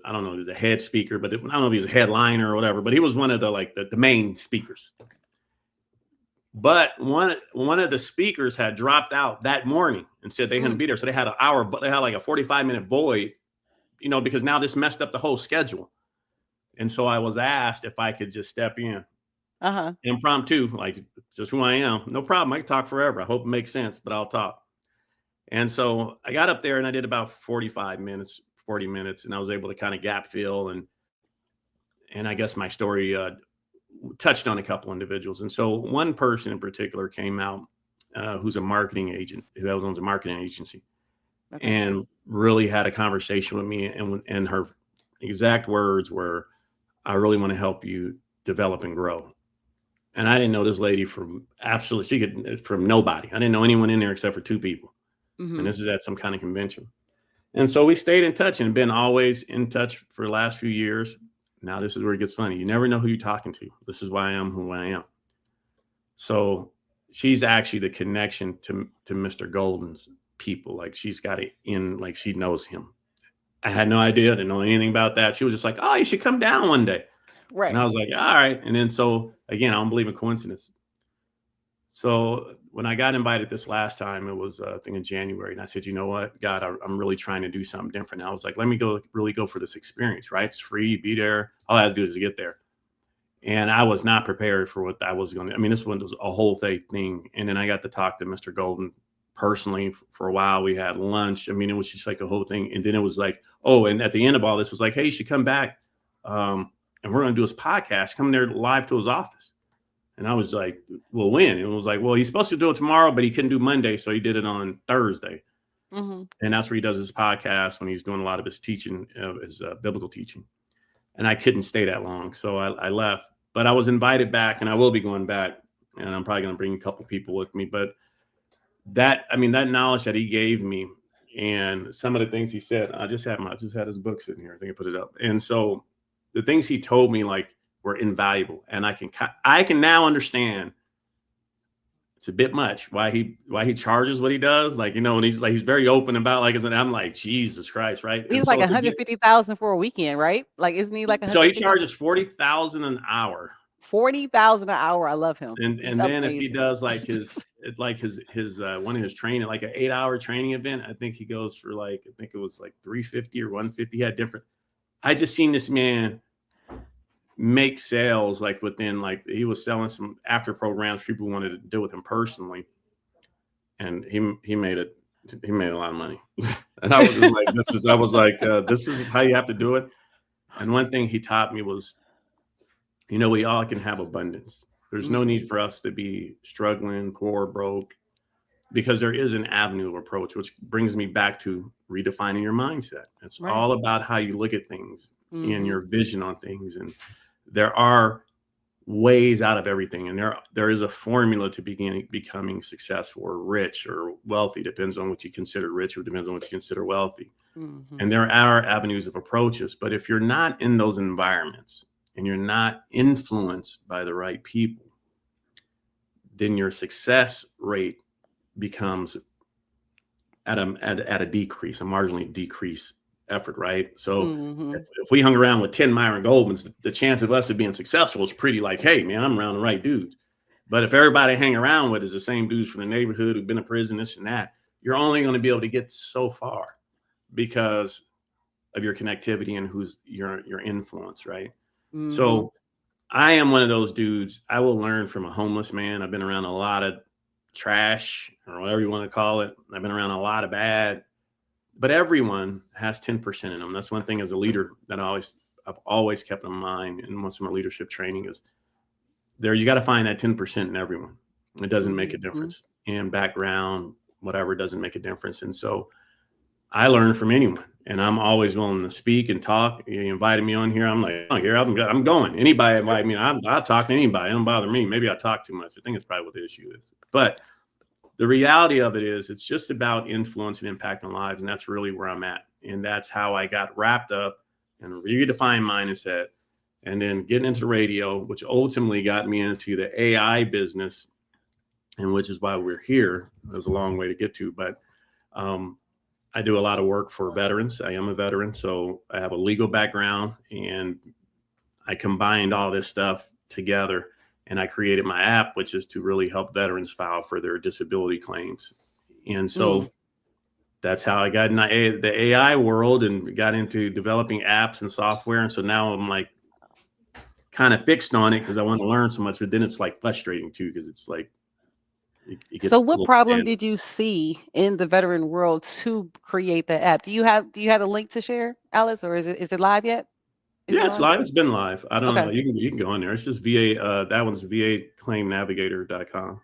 I don't know if he's a head speaker, but I don't know if he's a headliner or whatever, but he was one of the main speakers. But one of the speakers had dropped out that morning and said they couldn't be there, so they had an hour, but they had like a 45-minute void, because now this messed up the whole schedule. And so I was asked if I could just step in Uh-huh. impromptu, like just who I am. No problem. I can talk forever. I hope it makes sense, but I'll talk. And so I got up there and I did about 45 minutes, 40 minutes, and I was able to kind of gap fill and I guess my story touched on a couple individuals. And so one person in particular came out who's a marketing agent, who owns a marketing agency, Okay. and really had a conversation with me. And her exact words were, I really want to help you develop and grow. And I didn't know this lady from from nobody. I didn't know anyone in there except for 2 people. And Hmm. this is at some kind of convention. And so we stayed in touch and been always in touch for the last few years. Now, this is where it gets funny. You never know who you're talking to. This is why I am who I am. So she's actually the connection to Mr. Golden's people. Like she's got it in, like she knows him. I had no idea, didn't know anything about that. She was just like, oh, you should come down one day. And Right. I was like, all right. And then so again, I don't believe in coincidence. So when I got invited this last time, it was I think in January, and I said, you know what, God, I'm really trying to do something different. And I was like, let me really go for this experience, right? It's free, be there. All I had to do is get there. And I was not prepared for what I was going to. I mean, this one was a whole thing. And then I got to talk to Mr. Golden personally for a while. We had lunch. I mean, it was just like a whole thing. And then it was like, oh, and at the end of all this was like, hey, you should come back. And we're going to do his podcast. Come there live to his office. And I was like, well, when? And it was like, well, he's supposed to do it tomorrow, but he couldn't do Monday. So he did it on Thursday. Hmm. And that's where he does his podcast when he's doing a lot of his teaching, his biblical teaching. And I couldn't stay that long. So I left. But I was invited back, and I will be going back. And I'm probably going to bring a couple people with me. But that knowledge that he gave me and some of the things he said, I just had his book sitting here. I think I put it up. And so the things he told me, like, were invaluable. And I can now understand it's a bit much why he charges what he does. Like, and he's like, he's very open about like, and I'm like, Jesus Christ. Right. He's And like so it's a bit, 150,000 for a weekend, right? Like, isn't he like so he 150,000? charges 40,000 an hour. 40,000 an hour. I love him. He's And then if he amazing. does like his one of his training, like an 8-hour training event, I think he goes for like, I think it was like 350 or 150. He had different, I just seen this man make sales like within, like he was selling some after programs people wanted to do with him personally, and he made it He made a lot of money. And I was just like, this is how you have to do it. And one thing he taught me was, we all can have abundance. There's no need for us to be struggling, poor, broke, because there is an avenue of approach, which brings me back to redefining your mindset. It's all about how you look at things and your vision on things. And there are ways out of everything. And there is a formula to becoming successful or rich or wealthy. Depends on what you consider rich or depends on what you consider wealthy. And there are avenues of approaches. But if you're not in those environments and you're not influenced by the right people, then your success rate becomes at a decrease, a marginally decreased effort, right? So if we hung around with 10 Myron Goldmans, the chance of us of being successful is pretty like, hey, man, I'm around the right dudes. But if everybody hang around with is the same dudes from the neighborhood who've been in prison, this and that, you're only going to be able to get so far because of your connectivity and who's your influence, right? So I am one of those dudes. I will learn from a homeless man. I've been around a lot of trash or whatever you want to call it. I've been around a lot of bad, but everyone has 10% in them. That's one thing as a leader that I've always kept in mind. And most of my leadership training is you got to find that 10% in everyone. It doesn't make a difference in background, whatever, doesn't make a difference. And so I learn from anyone and I'm always willing to speak and talk. You invited me on here. I'm like, oh, here, I'm going. Anybody invite me, I'll talk to anybody. It don't bother me. Maybe I talk too much. I think it's probably what the issue is. But the reality of it is it's just about influence and impact on lives. And that's really where I'm at. And that's how I got wrapped up and redefined mindset and then getting into radio, which ultimately got me into the AI business, and which is why we're here. There's a long way to get to, but I do a lot of work for veterans. I am a veteran, so I have a legal background, and I combined all this stuff together, and I created my app, which is to really help veterans file for their disability claims. And so that's how I got in the AI world and got into developing apps and software. And so now I'm like kind of fixed on it because I want to learn so much, but then it's like frustrating too, because it's like, so what problem did you see in the veteran world to create the app? Do you have a link to share, Alice, or is it live yet? It's live. It's been live. I don't know. You can go on there. It's just VA. That one's VAClaimNavigator.com.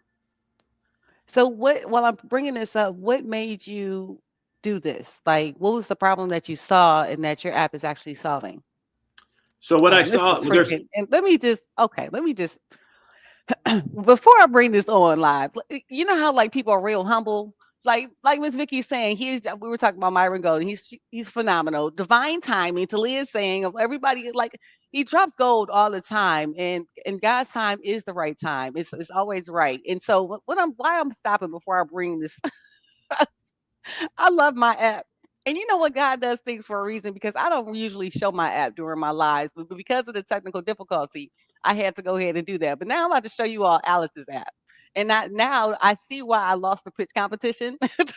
So while I'm bringing this up, what made you do this? Like, what was the problem that you saw and that your app is actually solving? So what I saw, and let me just before I bring this on live, you know how like people are real humble, like Miss Vicky's saying. We were talking about Myron Gold. He's phenomenal, divine timing. To Liz saying of everybody, like he drops gold all the time, and God's time is the right time. It's always right. And so why I'm stopping before I bring this. I love my app. And you know what? God does things for a reason, because I don't usually show my app during my lives, but because of the technical difficulty, I had to go ahead and do that. But now I'm about to show you all Alice's app. And now I see why I lost the pitch competition. It's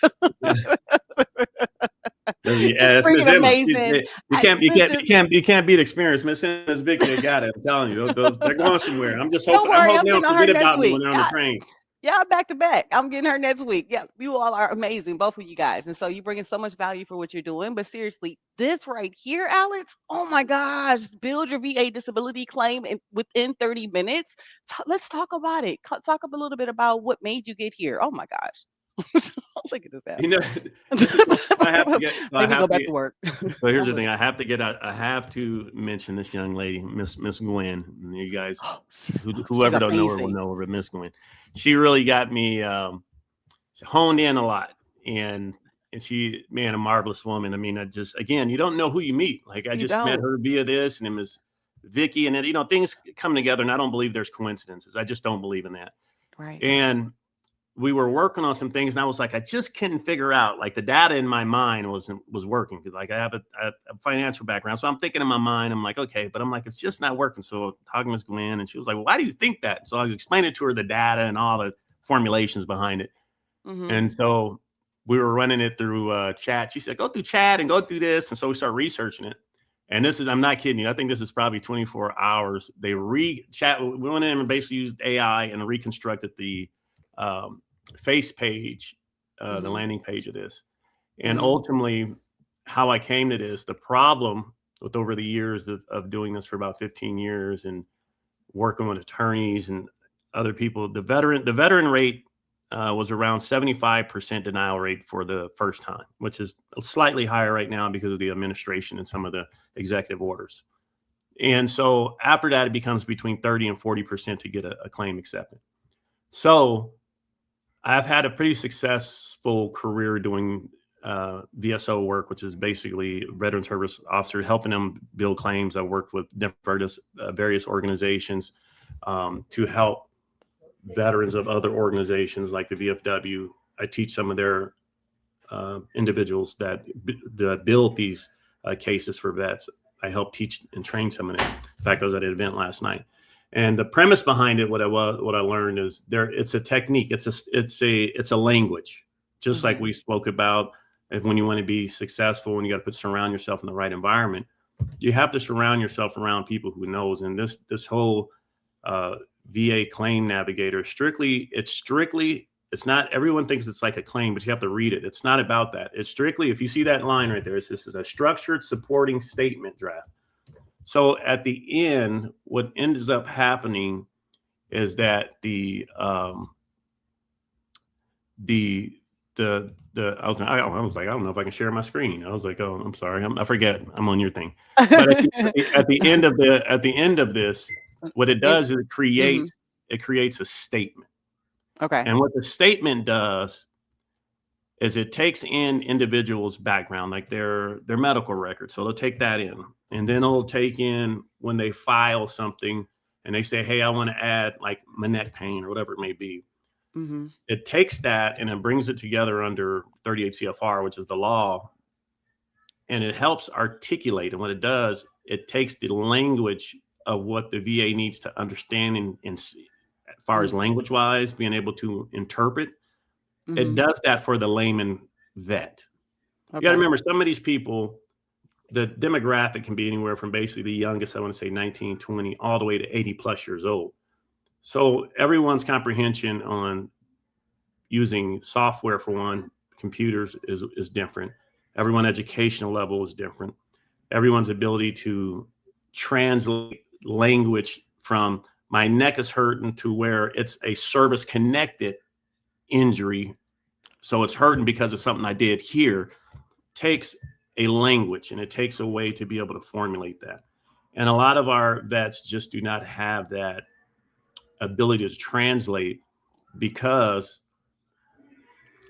freaking amazing. You can't beat experience. Miss Vicky, I got it. I'm telling you, they're going somewhere. I'm just hoping they don't forget about me when they're on the train. Yeah, back to back. I'm getting her next week. Yeah, you all are amazing, both of you guys. And so you're bringing so much value for what you're doing. But seriously, this right here, Alex, oh my gosh, build your VA disability claim within 30 minutes. Let's talk about it. Talk a little bit about what made you get here. Oh my gosh. Look at this app. I have to get. Go back to work. But here's the thing: I have to mention this young lady, Miss Gwen. You guys, whoever don't know her will know her, but Miss Gwen. She really got me honed in a lot, and she, man, a marvelous woman. I mean, again, you don't know who you meet. Like I just met her via this, and it was Vicky, and then things come together, and I don't believe there's coincidences. I just don't believe in that. Right. And we were working on some things, and I was like, I just couldn't figure out, like the data in my mind was working, because like I have a financial background, so I'm thinking in my mind, I'm like, okay, but I'm like, it's just not working. So talking to Ms. Gwen, and she was like, well, why do you think that? So I was explaining to her the data and all the formulations behind it, and so we were running it through chat. She said, go through chat and go through this, and so we started researching it. And I'm not kidding you. I think this is probably 24 hours. They we went in and basically used AI and reconstructed the face page the Mm-hmm. landing page of this. And Mm-hmm. ultimately, how I came to this, the problem with over the years of doing this for about 15 years and working with attorneys and other people, the veteran rate was around 75% denial rate for the first time, which is slightly higher right now because of the administration and some of the executive orders. And so after that, it becomes between 30 and 40% to get a claim accepted. So I've had a pretty successful career doing VSO work, which is basically veteran service officer, helping them build claims. I worked with various organizations to help veterans of other organizations like the VFW. I teach some of their individuals that build these cases for vets. I help teach and train some of them. In fact, I was at an event last night, and the premise behind it, what I learned is it's a technique. It's a language, just like Mm-hmm. we spoke about. And when you want to be successful, and you got to surround yourself in the right environment, you have to surround yourself around people who knows. And this whole VA claim navigator it's not, everyone thinks it's like a claim, but you have to read it. It's not about that. It's strictly, if you see that line right there, it's just a structured supporting statement draft. So at the end, what ends up happening is that I was like, I don't know if I can share my screen. I was like, oh, I'm sorry, I forget I'm on your thing. But at the end of this, what it It, does is mm-hmm. it creates a statement. Okay. And what the statement does is it takes in individuals' background, like their medical records. So they'll take that in, and then it'll take in when they file something and they say, "Hey, I want to add like my neck pain or whatever it may be." Mm-hmm. It takes that and it brings it together under 38 CFR, which is the law, and it helps articulate. And what it does, it takes the language of what the VA needs to understand as far as Mm-hmm. language wise, being able to interpret. It Mm-hmm. does that for the layman vet. You got to Okay. remember, some of these people, the demographic can be anywhere from basically the youngest, I want to say 19, 20, all the way to 80 plus years old. So everyone's comprehension on using software, for one, computers is different. Everyone's educational level is different. Everyone's ability to translate language from my neck is hurting to where it's a service connected injury. So it's hurting because of something I did here, takes a language and it takes a way to be able to formulate that. And a lot of our vets just do not have that ability to translate because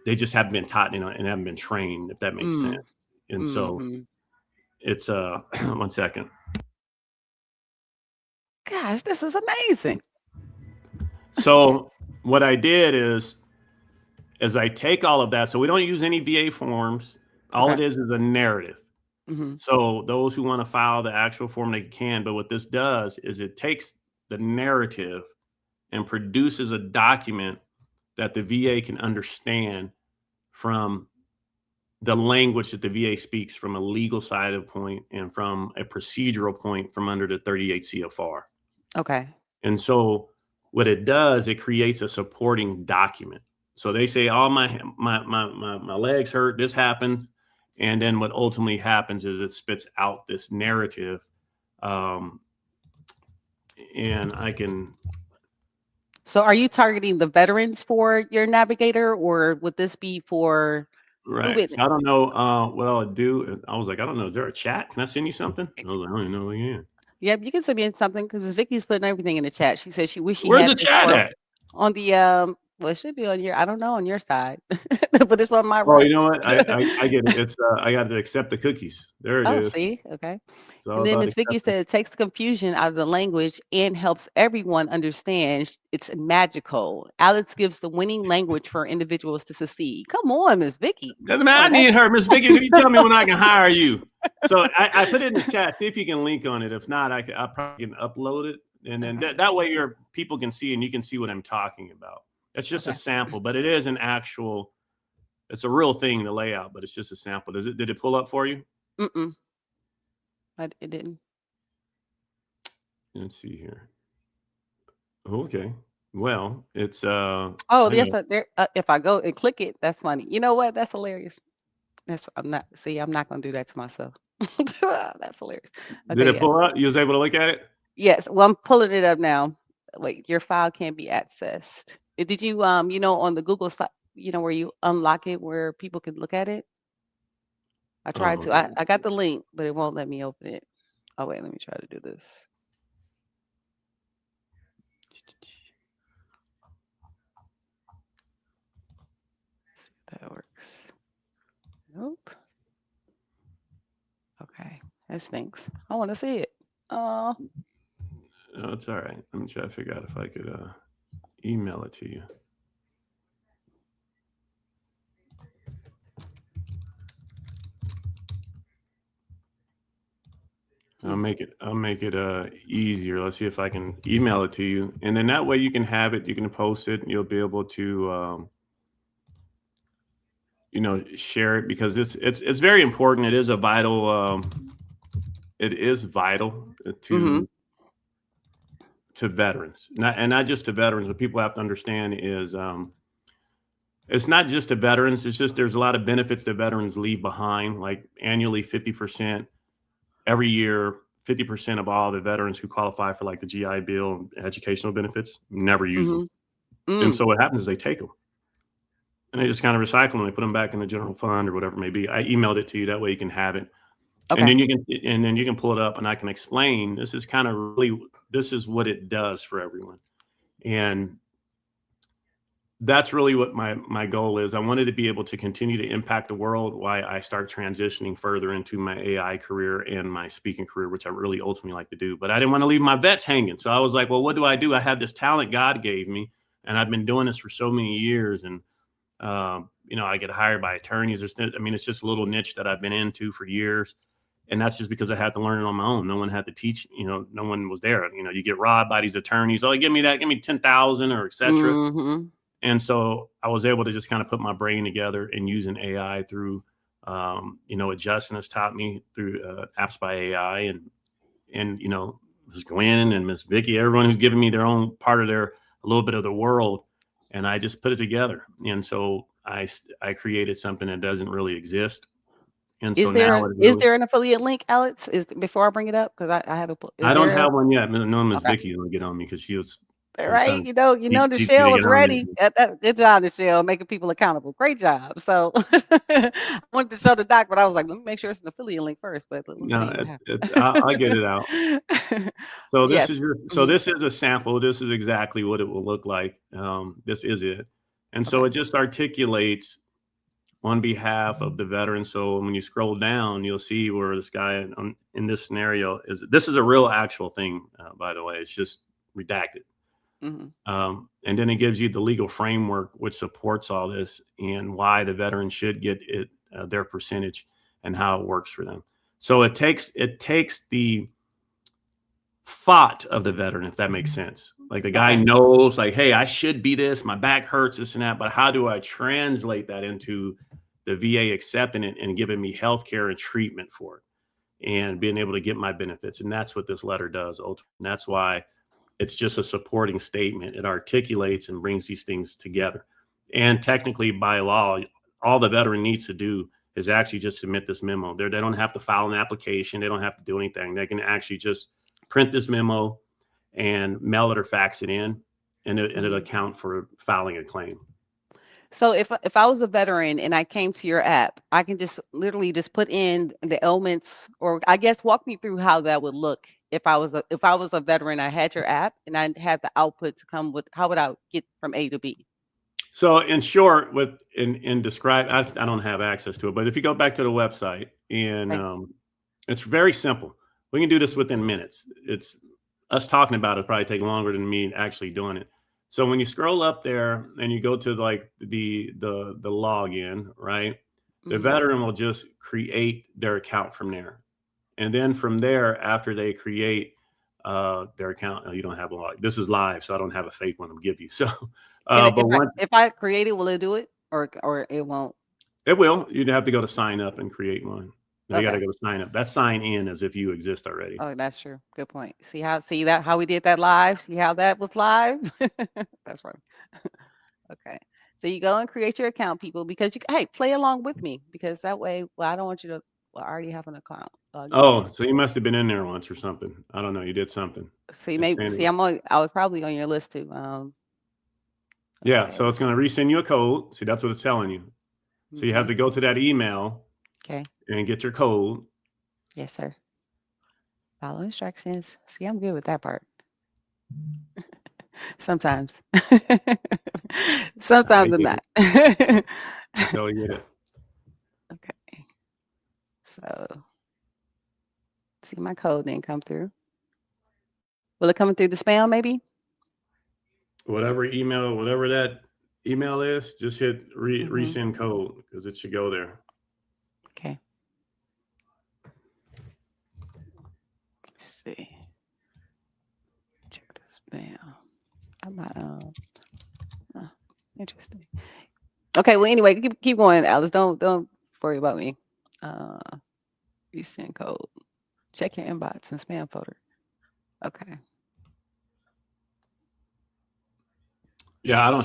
they just haven't been taught, and haven't been trained, if that makes sense. And so Mm-hmm. it's 1 second. Gosh, this is amazing. So what I did is I take all of that. So we don't use any VA forms. All Okay. it is a narrative. Mm-hmm. So those who want to file the actual form, they can. But what this does is it takes the narrative and produces a document that the VA can understand from the language that the VA speaks from a legal side of point and from a procedural point from under the 38 CFR. Okay. And so what it does, it creates a supporting document. So they say, oh, my legs hurt, this happened. And then what ultimately happens is it spits out this narrative. And I can. So are you targeting the veterans for your navigator, or would this be for who Right. would So I don't know what I'll do. I was like, I don't know. Is there a chat? Can I send you something? I was like, I don't even know we can. Yep, you can send me something because Vicky's putting everything in the chat. She said she wish she Where's had the this chat for at? on the well, it should be on your, I don't know, on your side, but it's on my Oh, right. you know what? I get it. It's I got to accept the cookies. There it Oh, is. see, okay. It's all And then about Miss Vicky acceptance. said it takes the confusion out of the language and helps everyone understand it's magical. Alex gives the winning language for individuals to succeed. Come on, Miss Vicky. Man, Come I on, need her, Miss Vicky. Can you tell me when I can hire you? So I put it in the chat. See if you can link on it. If not, I probably can upload it, and then okay. that way your people can see and you can see what I'm talking about. It's just a Okay. sample, but it is an actual. It's a real thing, the layout, but it's just a sample. Did it pull up for you? Mm-mm. It didn't. Let's see here. Okay. Well, it's Oh, I yes, know. there. If I go and click it, that's funny. You know what? That's hilarious. That's I'm not. See, I'm not gonna do that to myself. That's hilarious. Did Okay, it yes, pull up? You was able to look at it? yes. Well, I'm pulling it up now. Wait, your file can't be accessed. Did you on the Google site, where you unlock it, where people can look at it? I tried to. I got the link, but it won't let me open it. Oh wait, let me try to do this. See if that works. Nope. Okay, that stinks. I want to see it. Oh, No, it's all right. Let me try to figure out if I could email it to you. I'll make it easier. Let's see if I can email it to you, and then that way you can have it. You can post it, and you'll be able to share it, because it's very important. It is a vital. It is vital mm-hmm. to veterans, not just to veterans. What people have to understand is it's not just to veterans. It's just there's a lot of benefits that veterans leave behind, like annually 50%. Every year, 50% of all the veterans who qualify for like the GI Bill and educational benefits never use them. Mm-hmm. And Mm. so what happens is they take them and they just kind of recycle them. They put them back in the general fund or whatever it may be. I emailed it to you. That way you can have it. And Okay. then you can pull it up and I can explain. This is kind of really, this is what it does for everyone. And that's really what my goal is. I wanted to be able to continue to impact the world while I start transitioning further into my AI career and my speaking career, which I really ultimately like to do. But I didn't want to leave my vets hanging. So I was like, well, what do? I have this talent God gave me, and I've been doing this for so many years. And I get hired by attorneys. It's just a little niche that I've been into for years. And that's just because I had to learn it on my own. No one had to teach, no one was there. You get robbed by these attorneys. Oh, give me 10,000 or et cetera. Mm-hmm. And so I was able to just kind of put my brain together and using AI through, what Justin has taught me through apps by AI and Ms. Gwen and Miss Vicky, everyone who's given me their own part of a little bit of the world. And I just put it together. And so I created something that doesn't really exist. And so Is now there it is really, there an affiliate link, Alex? Is before I bring it up, because I haven't put. I Is don't there? have one yet. No, Miss Okay. Vicky will get on me because she was Right. trying teach me Michelle to was get on ready. there. Good job, Michelle, making people accountable. Great job. So I wanted to show the doc, but I was like, let me make sure it's an affiliate link first. But we'll No, see what I'll get it out. happens. So Yes. Mhm. this is a sample. This is exactly what it will look like. This is it. And so Okay. it just articulates on behalf of the veteran. So when you scroll down, you'll see where this guy in this scenario this is a real actual thing, by the way. It's just redacted. Hmm. And then it gives you the legal framework which supports all this and why the veteran should get their percentage and how it works for them. So it takes the thought of the veteran, if that makes sense. Like the guy Okay. knows, like, hey, I should be this, my back hurts, this and that, but how do I translate that into the VA accepting it and giving me health care and treatment for it and being able to get my benefits? And that's what this letter does ultimately. And that's why it's just a supporting statement. It articulates and brings these things together. And technically, by law, all the veteran needs to do is actually just submit this memo. They don't have to file an application. They don't have to do anything. They can actually just print this memo and mail it or fax it in, and it'll Mhm. account for filing a claim. So if I was a veteran and I came to your app, I can just literally just put in the ailments, or I guess walk me through how that would look if I was a veteran. I had your app and I had the output to come with. How would I get from A to B? So in short, in describe, I don't have access to it, but if you go back to the website and Okay. it's very simple. We can do this within minutes. It's us talking about it probably take longer than me actually doing it. So when you scroll up there and you go to like the login, right? The Hmm. veteran will just create their account from there. And then from there, after they create their account, you don't have a log. This is live, so I don't have a fake one to give you. So Can but once if I create it, will it do it or it won't? it will, you'd have to go to sign up and create one. They got to go sign up. That's sign in as if you exist already. Oh, that's true. Good point. See how we did that live? See how that was live? That's right. Okay. So you go and create your account, people, because hey, play along with me because that way, well, I don't want you to already have an account. Oh, so you must have been in there once or something. I don't know. You did something. See, I was probably on your list too. Yeah, Okay. so it's going to resend you a code. See, that's what it's telling you. So you have to go to that email. Okay. And get your code. Yes, sir. Follow instructions. See, I'm good with that part. Sometimes. Sometimes I'm not. I totally get it. Okay. So, see, my code didn't come through. Will it come through the spam maybe? Whatever that email is, just hit resend code because it should go there. Okay. Let's see. Check the spam. Interesting. Okay, well anyway, keep going, Alice. Don't worry about me. Resend code. Check your inbox and spam folder. Okay. Yeah,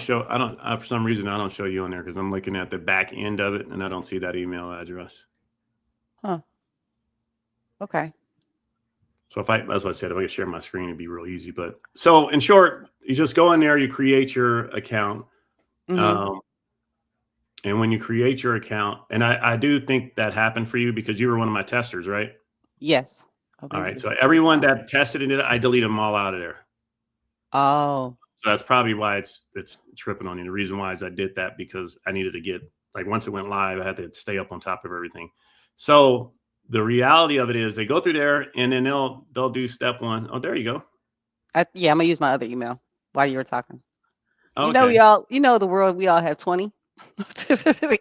for some reason I don't show you on there because I'm looking at the back end of it and I don't see that email address. Huh. Okay. So that's what I said, if I could share my screen, it'd be real easy. But so in short, you just go in there, you create your account. And when you create your account, and I do think that happened for you because you were one of my testers, right? Yes. All right. So everyone that tested it, I deleted them all out of there. Oh. So that's probably why it's tripping on you. The reason why is I did that because I needed to get, like, once it went live, I had to stay up on top of everything. So the reality of it is they go through there and then they'll do step one. Oh, there you go. Yeah, I'm gonna use my other email while you were talking. Okay. You know the world, we all have 20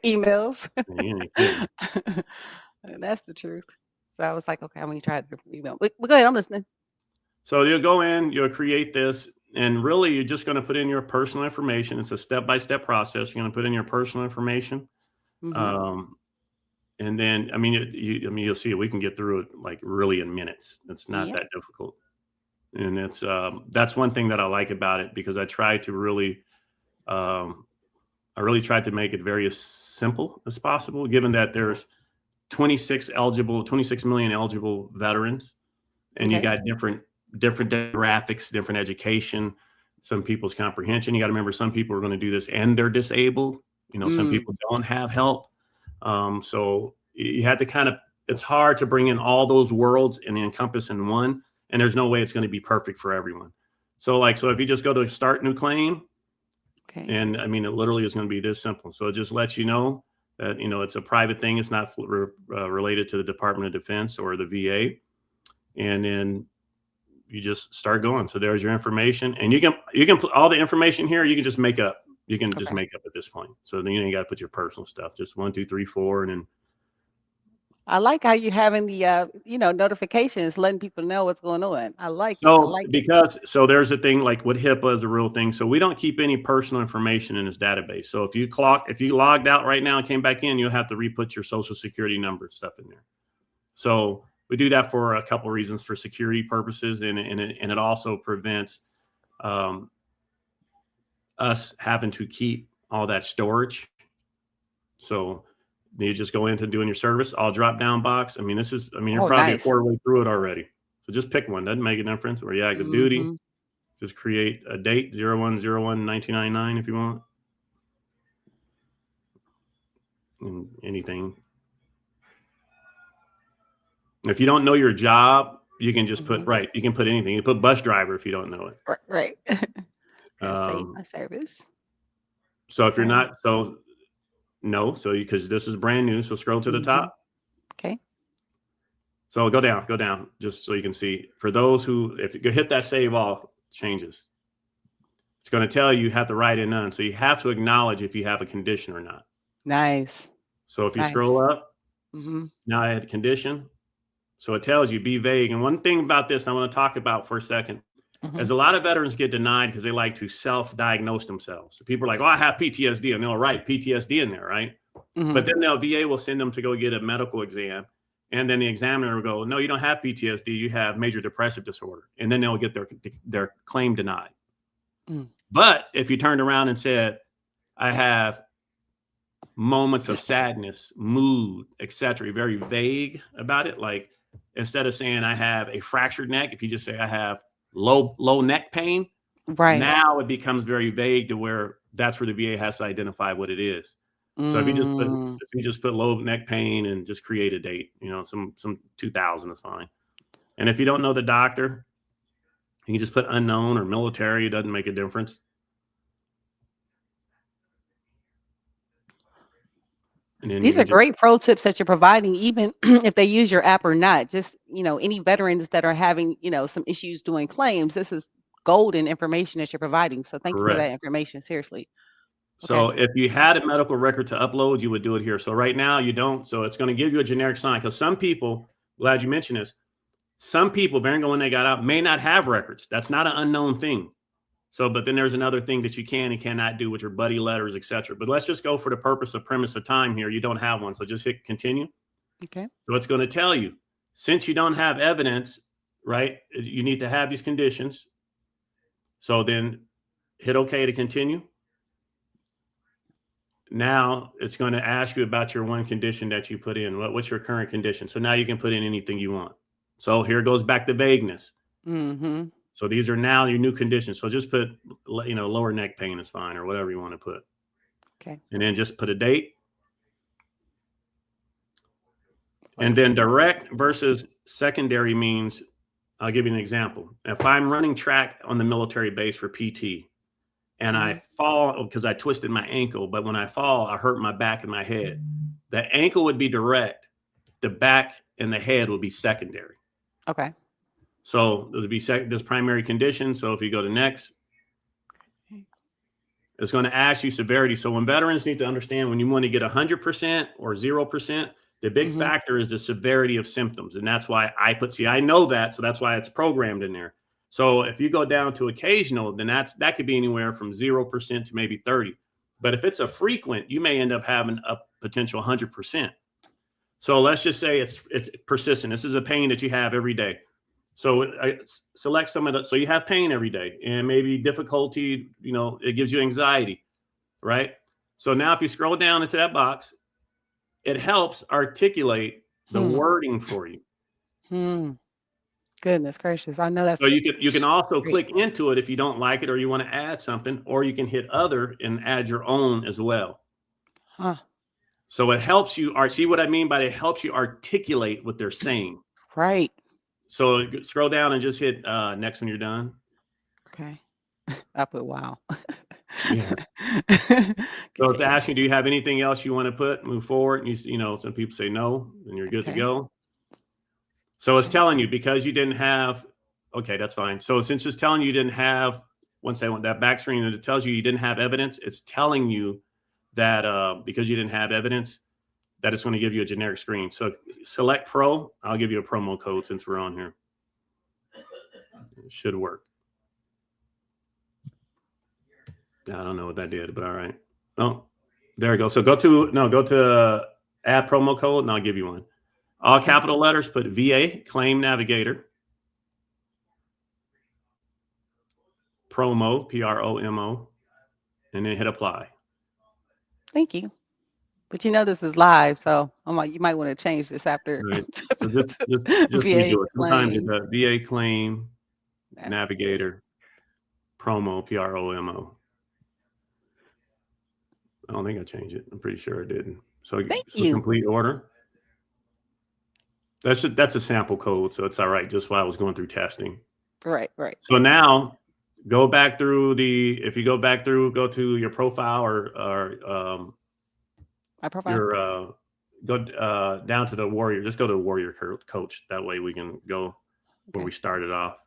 emails. That's the truth. So I was like, okay, I'm gonna try a different email. But go ahead, I'm listening. So you'll go in, you'll create this, and really you're just going to put in your personal information. It's a step-by-step process. You're going to put in your personal information. And then, you'll see we can get through it like really in minutes. It's not that difficult. And that's one thing that I like about it because I try to really, tried to make it very as simple as possible, given that there's 26 million eligible veterans, and you got different demographics, different education, some people's comprehension. You got to remember, some people are going to do this and they're disabled. Some people don't have help. So you had to it's hard to bring in all those worlds and encompass in one, and there's no way it's going to be perfect for everyone. So if you just go to start new claim, and it literally is going to be this simple. So it just lets you know that, it's a private thing. It's not related to the Department of Defense or the VA. And then you just start going. So there's your information, and you can put all the information here. You can just make up. You can just make up at this point. So then you got to put your personal stuff, just 1, 2, 3, 4, and then. I like how you're having the notifications, letting people know what's going on. I like it. So there's a thing like what HIPAA is a real thing. So we don't keep any personal information in this database. So if you logged out right now and came back in, you'll have to re-put your social security number and stuff in there. So we do that for a couple of reasons, for security purposes, and it also prevents us having to keep all that storage. So you just go into doing your service, all drop down box. You're probably a quarter way through it already. So just pick one. Doesn't make a difference. Or active duty. Just create a date, 01/01/1999 if you want. And anything. If you don't know your job, you can just put you can put anything. You put bus driver if you don't know it. Right. Save my service. So if you're not, because this is brand new. So scroll to the top. Okay. So go down, just so you can see. For those who, if you hit that save all changes, it's going to tell you have to write in none. So you have to acknowledge if you have a condition or not. Nice. So if you scroll up, now I had condition. So it tells you be vague. And one thing about this I want to talk about for a second. As a lot of veterans get denied because they like to self-diagnose themselves. So people are like, I have PTSD, and they'll write PTSD in there, right? But then VA will send them to go get a medical exam, And then the examiner will go, no, you don't have PTSD. You have major depressive disorder. And then they'll get their claim denied. Mm. But if you turned around and said, I have moments of sadness, mood, etc., very vague about it, like instead of saying I have a fractured neck, if you just say I have low neck pain, Right. now it becomes very vague to where that's where the VA has to identify what it is. So if you just put low neck pain and just create a date, some 2000 is fine. And if you don't know the doctor, you can just put unknown or military. It doesn't make a difference. These are great pro tips that you're providing, even if they use your app or not. Just, any veterans that are having, some issues doing claims, this is golden information that you're providing. So thank you for that information. Seriously. So if you had a medical record to upload, you would do it here. So right now you don't. So it's going to give you a generic sign, because some people, glad you mentioned this, some people, when they got out, may not have records. That's not an unknown thing. So, but then there's another thing that you can and cannot do with your buddy letters, etc. But let's just go for the premise of time here. You don't have one. So just hit continue. Okay. So it's going to tell you, since you don't have evidence, right, you need to have these conditions. So then hit OK to continue. Now it's going to ask you about your one condition that you put in. What's your current condition? So now you can put in anything you want. So here goes back to vagueness. Mm-hmm. So these are now your new conditions. So just put, lower neck pain is fine, or whatever you want to put. Okay. And then just put a date. And then direct versus secondary means, I'll give you an example. If I'm running track on the military base for PT, and I fall because I twisted my ankle, but when I fall, I hurt my back and my head. The ankle would be direct. The back and the head would be secondary. Okay. So those would be this primary condition. So if you go to next, it's going to ask you severity. So when veterans need to understand, when you want to get 100% or 0%, the big factor is the severity of symptoms. And that's why I know that. So that's why it's programmed in there. So if you go down to occasional, then that could be anywhere from 0% to maybe 30. But if it's a frequent, you may end up having a potential 100%. So let's just say it's persistent. This is a pain that you have every day. So I select some of the, so you have pain every day and maybe difficulty, it gives you anxiety, right? So now if you scroll down into that box, it helps articulate the wording for you. Goodness gracious. I know that's so you can also click into it if you don't like it or you want to add something, or you can hit other and add your own as well. So it helps you see what I mean by it helps you articulate what they're saying. Right. So scroll down and just hit next when you're done. Okay. I put wow. Yeah. So it's asking, do you have anything else you want to put? Move forward. And some people say no, and you're good to go. So it's telling you because you didn't have, okay, that's fine. So since it's telling you didn't have, once I want that back screen and it tells you didn't have evidence, it's telling you that because you didn't have evidence, that it's going to give you a generic screen. So select Pro. I'll give you a promo code since we're on here. It should work. I don't know what that did, but all right. Oh, there we go. So go to add promo code and I'll give you one. All capital letters, put VA Claim Navigator. Promo, PROMO, and then hit apply. Thank you. But this is live, so I'm like, you might want to change this after. Right. So just redo it. Sometimes it's a VA Claim Navigator, Promo, PROMO. I don't think I changed it. I'm pretty sure I didn't. So complete order. That's a sample code, so it's all right. Just while I was going through testing. Right. So now go back through if you go back through, go to your profile or my profile. Go down to the warrior. Just go to the warrior coach. That way we can go where we started off.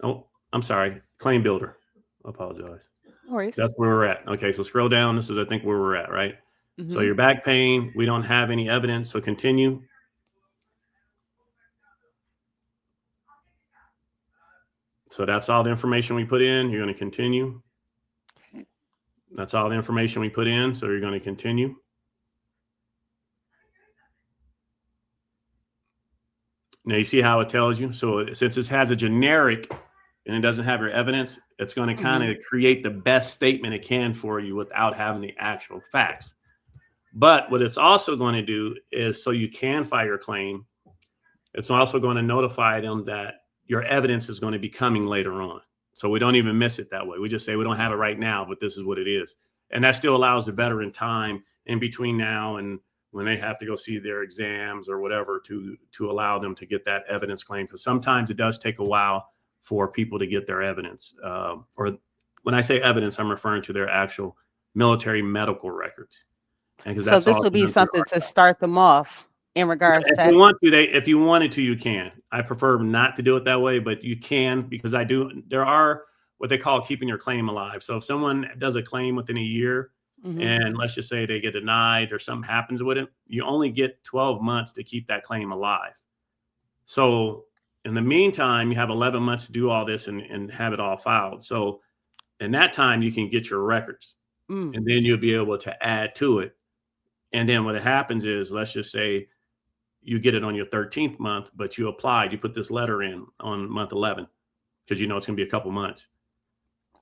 Oh, I'm sorry. Claim builder. I apologize. No worries. That's where we're at. Okay, so scroll down. This is, I think, where we're at, right? So your back pain, we don't have any evidence. So continue. So that's all the information we put in. You're going to continue. Okay. That's all the information we put in. So you're going to continue. Now you see how it tells you. So since it has a generic and it doesn't have your evidence, it's going to kind of create the best statement it can for you without having the actual facts. But what it's also going to do is, so you can file your claim, it's also going to notify them that your evidence is going to be coming later on. So we don't even miss it that way. We just say we don't have it right now, but this is what it is. And that still allows the veteran time in between now and when they have to go see their exams or whatever to allow them to get that evidence claim. Because sometimes it does take a while for people to get their evidence. Or when I say evidence, I'm referring to their actual military medical records. And so this would be something to start them off in regards if to. If you wanted to, you can. I prefer not to do it that way, but you can, because there are what they call keeping your claim alive. So if someone does a claim within a year, and let's just say they get denied or something happens with it, you only get 12 months to keep that claim alive. So in the meantime, you have 11 months to do all this and have it all filed. So in that time, you can get your records, and then you'll be able to add to it. And then what happens is, let's just say you get it on your 13th month, but you applied, you put this letter in on month 11, because you know it's going to be a couple months.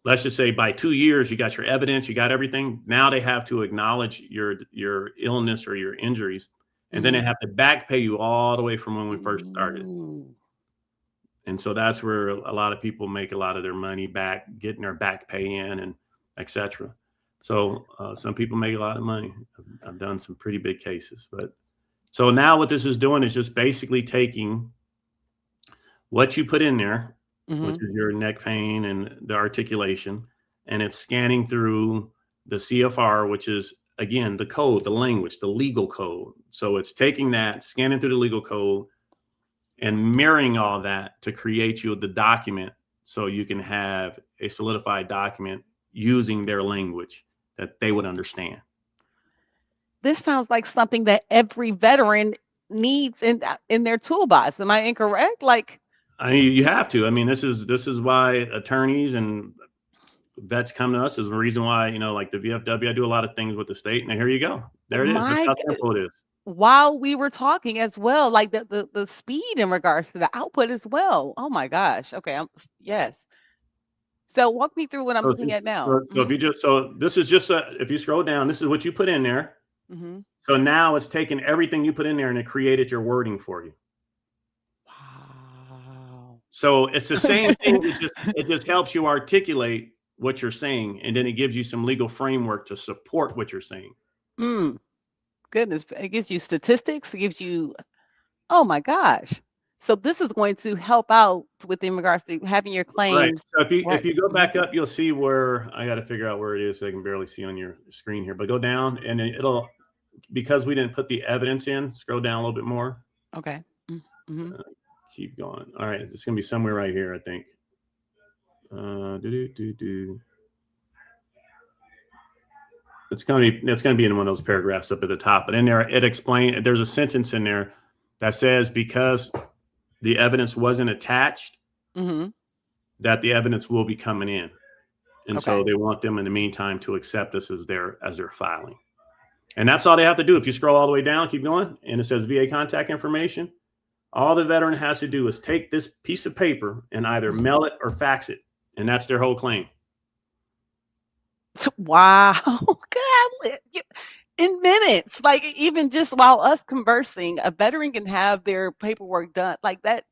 Let's just say by 2 years, you got your evidence, you got everything. Now they have to acknowledge your illness or your injuries, and then they have to back pay you all the way from when we first started. And so that's where a lot of people make a lot of their money back, getting their back pay in and et cetera. So some people make a lot of money. I've done some pretty big cases. But so now what this is doing is just basically taking what you put in there, which is your neck pain and the articulation, and it's scanning through the CFR, which is, again, the code, the language, the legal code. So it's taking that, scanning through the legal code, and mirroring all that to create you the document, so you can have a solidified document using their language that they would understand. This sounds like something that every veteran needs in their toolbox. Am I incorrect? You have to. I mean, this is why attorneys and vets come to us. Is the reason why, like the VFW, I do a lot of things with the state. And here you go. There it is. That's how simple it is. While we were talking as well, like the speed in regards to the output as well. Oh my gosh. Okay. Yes. So walk me through what I'm looking at now. So this is just if you scroll down, this is what you put in there. So now it's taken everything you put in there and it created your wording for you. Wow. So it's the same thing. It just helps you articulate what you're saying, and then it gives you some legal framework to support what you're saying. Goodness, it gives you statistics. It gives you, oh my gosh. So this is going to help out in regards to having your claims. Right. So if you go back up, you'll see where I got to figure out where it is. I can barely see on your screen here, but go down and it'll, because we didn't put the evidence in, scroll down a little bit more. Okay. Keep going. All right. It's going to be somewhere right here, I think. It's going to be in one of those paragraphs up at the top, but in there there's a sentence in there that says, because the evidence wasn't attached, that the evidence will be coming in. And so they want them in the meantime to accept this as their filing. And that's all they have to do. If you scroll all the way down, keep going, and it says VA contact information, all the veteran has to do is take this piece of paper and either mail it or fax it. And that's their whole claim. Wow. God, in minutes, like even just while us conversing, a veteran can have their paperwork done like that.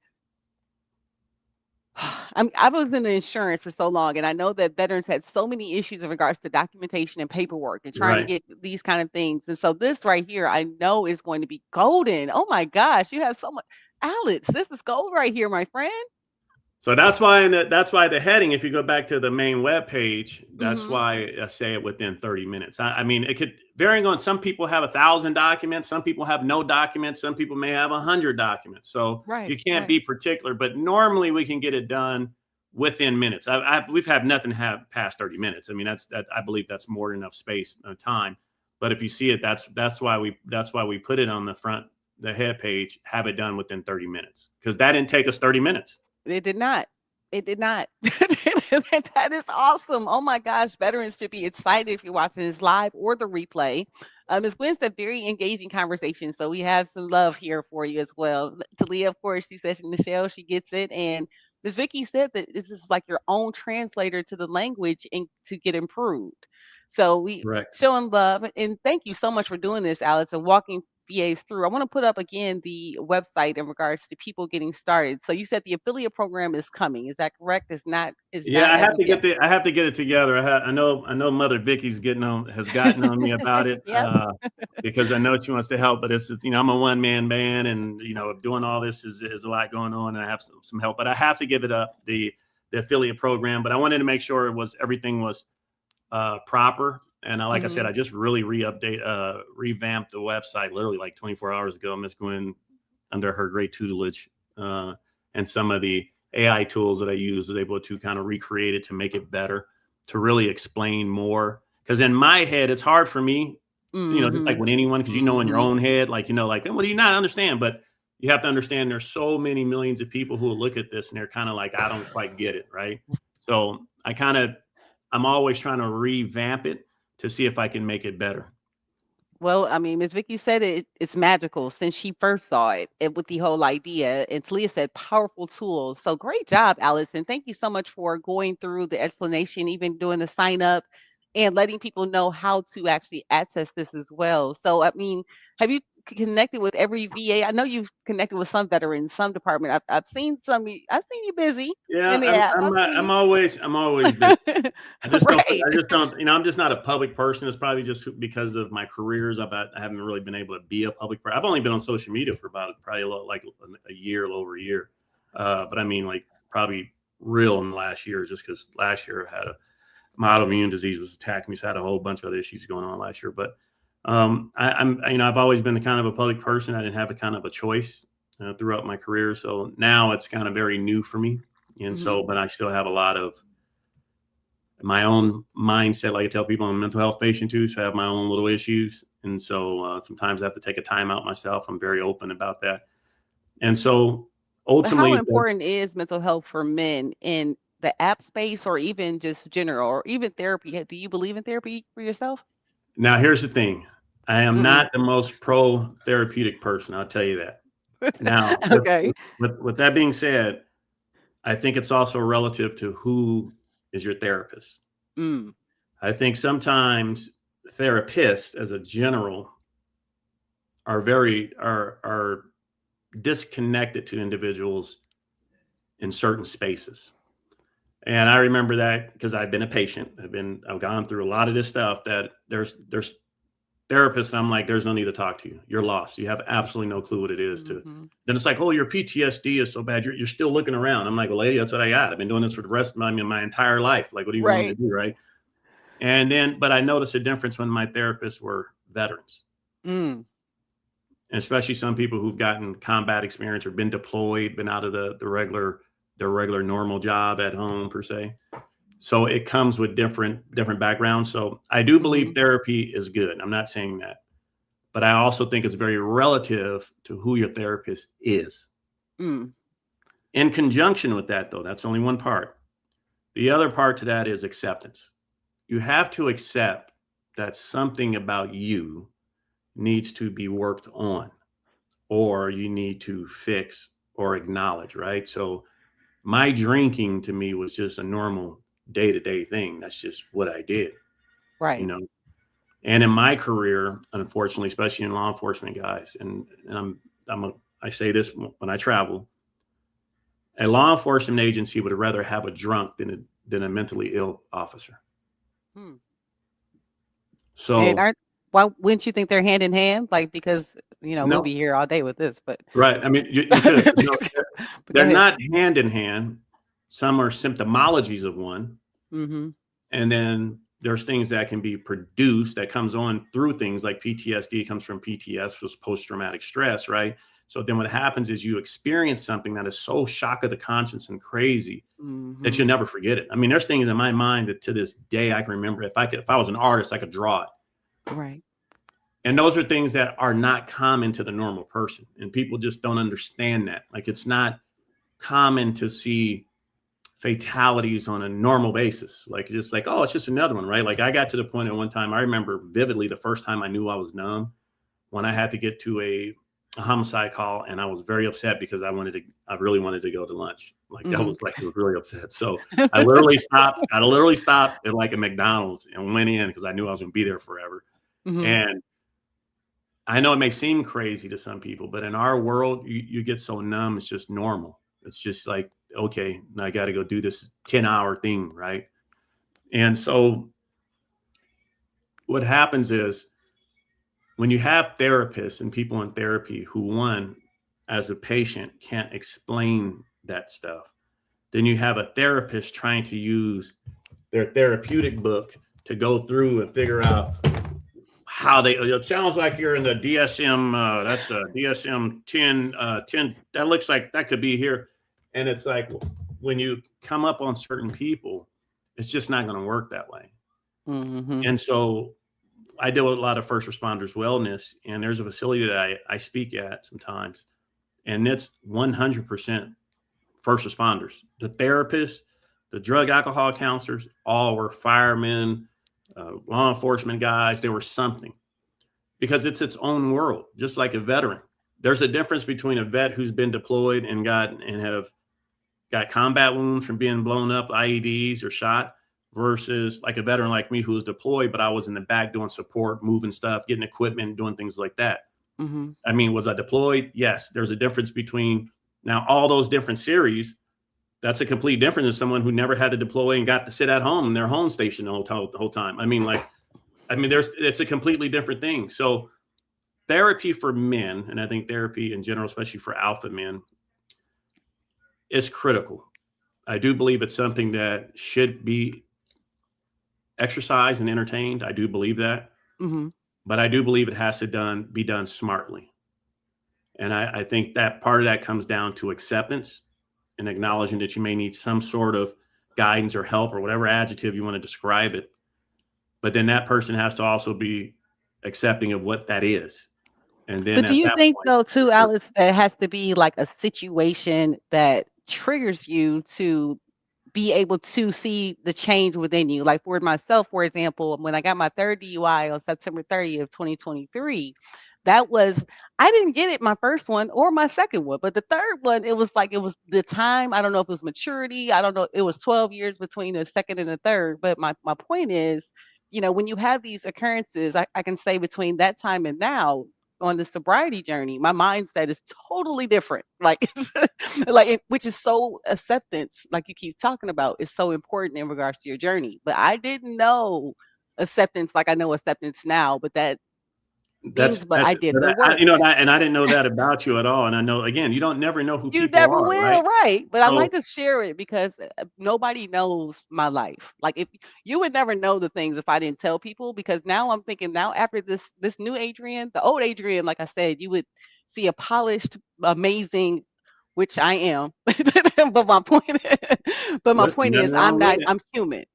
I was in insurance for so long, and I know that veterans had so many issues in regards to documentation and paperwork and trying to get these kind of things. And so this right here, I know is going to be golden. Oh my gosh, you have so much. Alex, this is gold right here, my friend. So that's why the heading, if you go back to the main web page, that's why I say it within 30 minutes. I mean, it could varying on, some people have 1,000 documents, some people have no documents, some people may have 100 documents. So you can't be particular, but normally we can get it done within minutes. We've had nothing have past 30 minutes. I mean, I believe that's more than enough space and time. But if you see it, that's why we put it on the front, the head page, have it done within 30 minutes, because that didn't take us 30 minutes. It did not. That is awesome. Oh my gosh. Veterans should be excited if you're watching this live or the replay. Ms. Gwen said very engaging conversation. So we have some love here for you as well. Talia, of course, she says Michelle, she gets it. And Ms. Vicky said that this is like your own translator to the language and to get improved. So we Correct. showing love. And thank you so much for doing this, Alex, and walking VAs through. I want to put up again the website in regards to people getting started. So you said the affiliate program is coming. Is that correct? It's Yeah, not I as have of to yet. I have to get it together. I know Mother Vicky's has gotten on me about it, Yep. because I know she wants to help, but it's just, I'm a one man band, and doing all this is a lot going on, and I have some help, but I have to give it up the affiliate program. But I wanted to make sure everything was proper. And like I said, I just really revamped the website literally like 24 hours ago. Miss Gwen, under her great tutelage, and some of the AI tools that I use, was able to kind of recreate it to make it better, to really explain more. Because in my head, it's hard for me, just like with anyone, because in your own head, like, what do you not understand? But you have to understand there's so many millions of people who will look at this and they're kind of like, I don't quite get it, right? So I'm always trying to revamp it to see if I can make it better. Well, I mean, Miss Vicky said it's magical since she first saw it with the whole idea. And Talia said powerful tools. So great job, Allison. Thank you so much for going through the explanation, even doing the sign up and letting people know how to actually access this as well. So, I mean, have you connected with every VA? I know you've connected with some veterans, some department. I've seen I've seen you busy Yeah, in the app. I've I'm seen always busy. right. I just don't, I'm just not a public person. It's probably just because of my careers. I haven't really been able to be a public person. I've only been on social media for probably a year, a little over a year. But I mean, like, probably real in the last year, just because last year I had my autoimmune disease was attacking me. So I had a whole bunch of other issues going on last year. But I've always been the kind of a public person. I didn't have a kind of a choice throughout my career. So now it's kind of very new for me. And so, but I still have a lot of my own mindset. Like I tell people, I'm a mental health patient too, so I have my own little issues. And so sometimes I have to take a time out myself. I'm very open about that. And so ultimately, how important is mental health for men in the app space, or even just general, or even therapy? Do you believe in therapy for yourself? now here's the thing. I am not the most pro therapeutic person. I'll tell you that. Now, Okay. with that being said, I think it's also relative to who is your therapist. I think sometimes therapists, as a general, are disconnected to individuals in certain spaces. And I remember that because I've been a patient. I've gone through a lot of this stuff, that there's therapists, and I'm like, there's no need to talk to you. You're lost. You have absolutely no clue what it is. Then it's like, oh, your PTSD is so bad. You're still looking around. I'm like, well, lady, that's what I got. I've been doing this for the rest of my entire life. Like, what do you want me to do, right? And then, but I noticed a difference when my therapists were veterans. And especially some people who've gotten combat experience or been deployed, been out of their regular normal job at home per se. So it comes with different backgrounds. So I do believe therapy is good. I'm not saying that, but I also think it's very relative to who your therapist is. In conjunction with that, though, that's only one part. The other part to that is acceptance. You have to accept that something about you needs to be worked on, or you need to fix or acknowledge, right? So my drinking to me was just a normal day-to-day thing. That's just what I did, Right. And in my career, unfortunately, especially in law enforcement, guys, and I say this when I travel, a law enforcement agency would rather have a drunk than a mentally ill officer. So, and why wouldn't you think they're hand in hand? Like, because we'll be here all day with this, but right. I mean, you could. They're not hand in hand. Some are symptomologies of one. And then there's things that can be produced that comes on through things like PTSD. Comes from PTS, was post-traumatic stress, right? So then what happens is you experience something that is so shock of the conscience and crazy that you'll never forget it. I mean, there's things in my mind that to this day I can remember. If I was an artist, I could draw it. Right. And those are things that are not common to the normal person. And people just don't understand that. Like, it's not common to see fatalities on a normal basis. Like, just like, oh, it's just another one, right? Like, I got to the point at one time, I remember vividly the first time I knew I was numb, when I had to get to a homicide call, and I was very upset because I really wanted to go to lunch. Like, I was like, I was really upset. So I literally stopped at like a McDonald's and went in because I knew I was going to be there forever. And I know it may seem crazy to some people, but in our world, you get so numb, it's just normal. It's just like, okay, I got to go do this 10-hour thing, right? And so what happens is, when you have therapists and people in therapy who, one, as a patient, can't explain that stuff, then you have a therapist trying to use their therapeutic book to go through and figure out how they, it sounds like you're in the DSM, that's a DSM 10, that looks like that could be here. And it's like, when you come up on certain people, it's just not going to work that way. And so I deal with a lot of first responders wellness, and there's a facility that I speak at sometimes, and it's 100% first responders. The therapists, the drug alcohol counselors, all were firemen, law enforcement guys. They were something, because it's its own world, just like a veteran. There's a difference between a vet who's been deployed and have got combat wounds from being blown up, IEDs or shot, versus like a veteran like me who was deployed, but I was in the back doing support, moving stuff, getting equipment, doing things like that. I mean, was I deployed? Yes. There's a difference between, now all those different series, that's a complete difference than someone who never had to deploy and got to sit at home in their home station the whole time. It's a completely different thing. So therapy for men, and I think therapy in general, especially for alpha men, is critical. I do believe it's something that should be exercised and entertained. I do believe that. But I do believe it has to be done smartly. And I think that part of that comes down to acceptance and acknowledging that you may need some sort of guidance or help or whatever adjective you want to describe it. But then that person has to also be accepting of what that is. And then But do you think though too, Alice, that it has to be like a situation that triggers you to be able to see the change within you? Like for myself, for example, when I got my third DUI on September 30th, 2023, I didn't get it my first one or my second one, but the third one, it was the time. I don't know if it was maturity. I don't know. It was 12 years between the second and the third. But my point is, when you have these occurrences, I can say between that time and now, on the sobriety journey, my mindset is totally different. Which is so acceptance, like you keep talking about, is so important in regards to your journey. But I didn't know acceptance like I know acceptance now, but I did the work. And I didn't know that about you at all. And I know, again, you never know who You people never are, will, right? But I So- like to share it because nobody knows my life. Like, if you would never know the things if I didn't tell people. Because now I'm thinking, now after this new Adrian, the old Adrian, like I said, you would see a polished, amazing, which I am. But my point is, I'm human.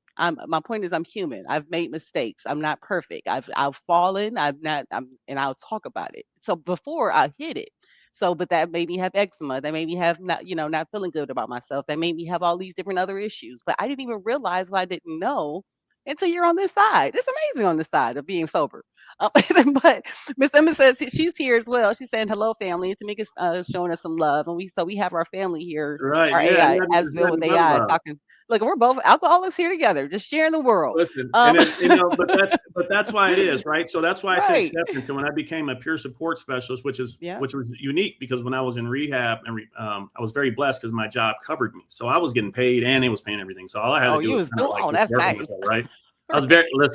My point is, I'm human. I've made mistakes. I'm not perfect. I've fallen. And I'll talk about it. So before I hit it. So, but that made me have eczema. That made me have not feeling good about myself. That made me have all these different other issues. But I didn't even realize what I didn't know until you're on this side. It's amazing on this side of being sober. But Miss Emma says she's here as well. She's saying hello, family. Tamika's showing us some love, and we have our family here, Right. our Yeah. AI, as well with AI talking. Look, we're both alcoholics here together, just sharing the world. Listen, but that's why it is, right? So that's why I say acceptance. And when I became a peer support specialist, which was unique, because when I was in rehab, and I was very blessed because my job covered me, so I was getting paid and it was paying everything. So all I had to do was that's nice, myself, right? I was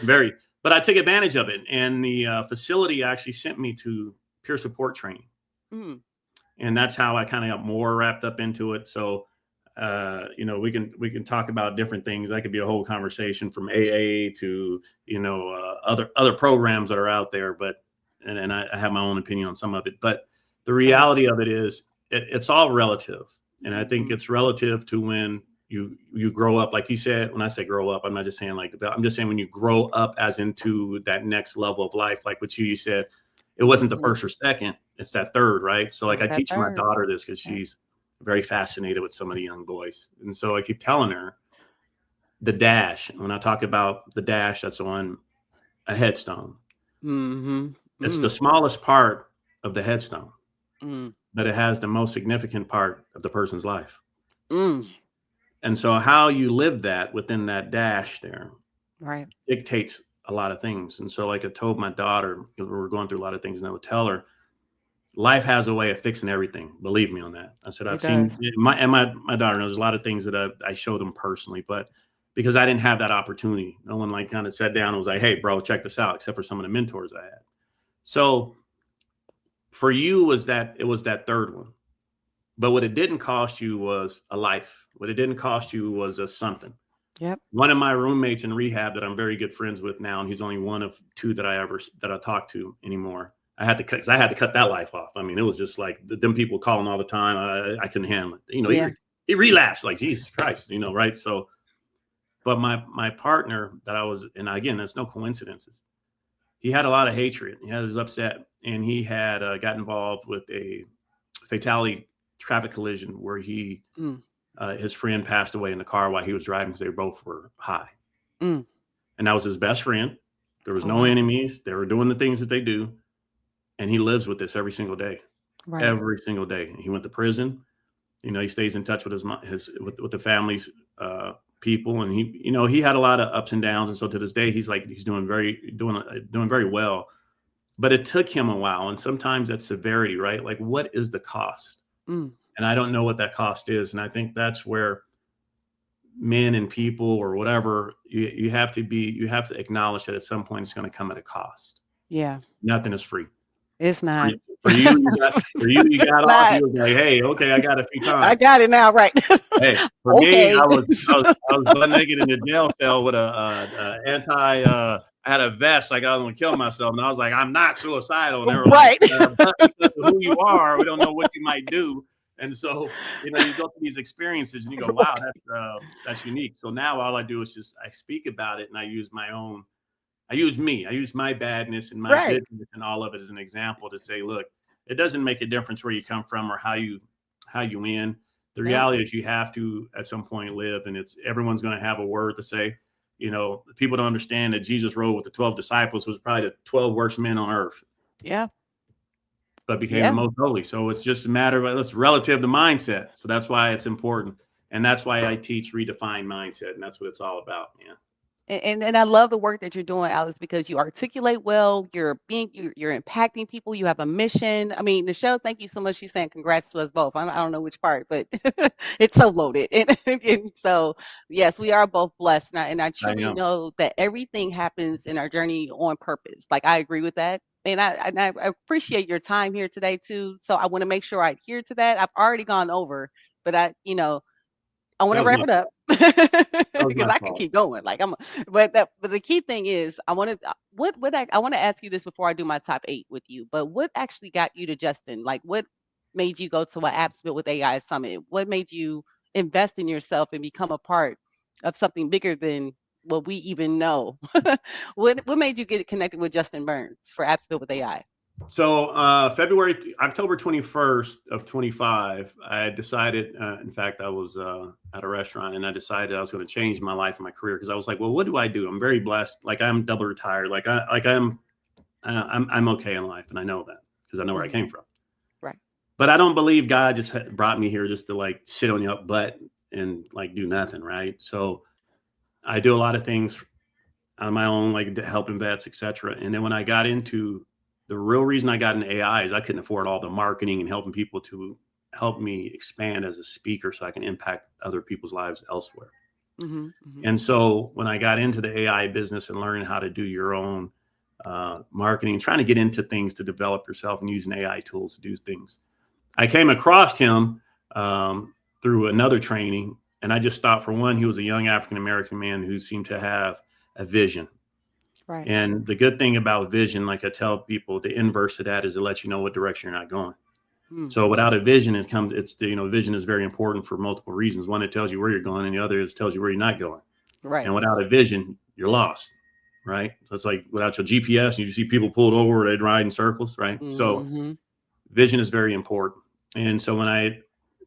very, but I took advantage of it, and the facility actually sent me to peer support training, and that's how I kind of got more wrapped up into it. So. We can talk about different things. That could be a whole conversation, from AA to other programs that are out there. But and I have my own opinion on some of it. But the reality of it is, it's all relative, and I think it's relative to when you grow up. Like you said, when I say grow up, I'm not just saying I'm just saying when you grow up as into that next level of life. Like what you said, it wasn't the first or second; it's that third, right? So I teach my daughter this because she's very fascinated with some of the young boys. And so I keep telling her the dash. When I talk about the dash that's on a headstone, it's the smallest part of the headstone, but it has the most significant part of the person's life. And so how you live that within that dash there dictates a lot of things. And so like I told my daughter, we were going through a lot of things, and I would tell her, life has a way of fixing everything. Believe me on that. I said, I've seen my daughter knows a lot of things that I show them personally, but because I didn't have that opportunity, no one like kind of sat down and was like, hey bro, check this out, except for some of the mentors I had. So for you it was that third one, but what it didn't cost you was a life. What it didn't cost you was a something. Yep. One of my roommates in rehab that I'm very good friends with now, and he's only one of two that I talk to anymore. I had to cut that life off. I mean, it was just like them people calling all the time. I couldn't handle it. He relapsed, like Jesus Christ, right? So, but my partner that I was, and again, that's no coincidences. He had a lot of hatred. He was upset, and he had got involved with a fatality traffic collision where his friend passed away in the car while he was driving because they both were high. And that was his best friend. There was no enemies. They were doing the things that they do. And he lives with this every single day, every single day. He went to prison. He stays in touch with with the family's people. And he had a lot of ups and downs. And so to this day, he's doing very well. But it took him a while. And sometimes that's severity, right? Like, what is the cost? And I don't know what that cost is. And I think that's where men and people or whatever, you have to acknowledge that at some point it's going to come at a cost. Yeah. Nothing is free. It's not. For you, you got off. You was like, hey, okay, I got a few times. I got it now, right? Hey, for me, I was butt naked in the jail cell with I had a vest like I was going to kill myself. And I was like, I'm not suicidal. And they were right. Like, because of who you are, we don't know what you might do. And so, you go through these experiences and you go, wow, that's unique. So now all I do is I speak about it, and I use my badness and my goodness and all of it as an example to say, look, it doesn't make a difference where you come from or how you end. The reality is you have to at some point live, and everyone's going to have a word to say. People don't understand that Jesus rode with the 12 disciples, was probably the 12 worst men on earth. Yeah. But became the most holy. So it's just a matter of, it's relative to mindset. So that's why it's important. And that's why I teach redefined mindset. And that's what it's all about, man. And I love the work that you're doing, Alex, because you articulate well. You're impacting people. You have a mission. I mean, Nichelle, thank you so much. She's saying congrats to us both. I don't know which part, but it's so loaded. And so, yes, we are both blessed. And I truly know that everything happens in our journey on purpose. Like, I agree with that. And I appreciate your time here today too. So I want to make sure I adhere to that. I've already gone over, but I want to wrap it up because I can keep going. Like but the key thing is I want to ask you this before I do my top 8 with you. But what actually got you to Justin? Like, what made you go to an Apps Built with AI Summit? What made you invest in yourself and become a part of something bigger than what we even know? What made you get connected with Justin Burns for Apps Built with AI? So October 21st of 25, I decided, in fact, I was at a restaurant, and I decided I was going to change my life and my career, because I was like, well, what do I do? I'm very blessed. Like, I'm double retired. I'm okay in life. And I know that because I know where I came from. Right. But I don't believe God just brought me here just to like sit on your butt and like do nothing. Right. So I do a lot of things on my own, like helping vets, etc. And then when I got into the real reason I got into AI is I couldn't afford all the marketing and helping people to help me expand as a speaker so I can impact other people's lives elsewhere. And so when I got into the AI business and learning how to do your own marketing, trying to get into things to develop yourself and using AI tools to do things, I came across him through another training. And I just thought, for one, he was a young African-American man who seemed to have a vision. Right. And the good thing about vision, like I tell people, the inverse of that is to let you know what direction you're not going. So without a vision, vision is very important for multiple reasons. One, it tells you where you're going, and the other is tells you where you're not going. Right. And without a vision, you're lost. Right. So it's like without your GPS, you see people pulled over, they'd ride in circles. Right. So vision is very important. And so when I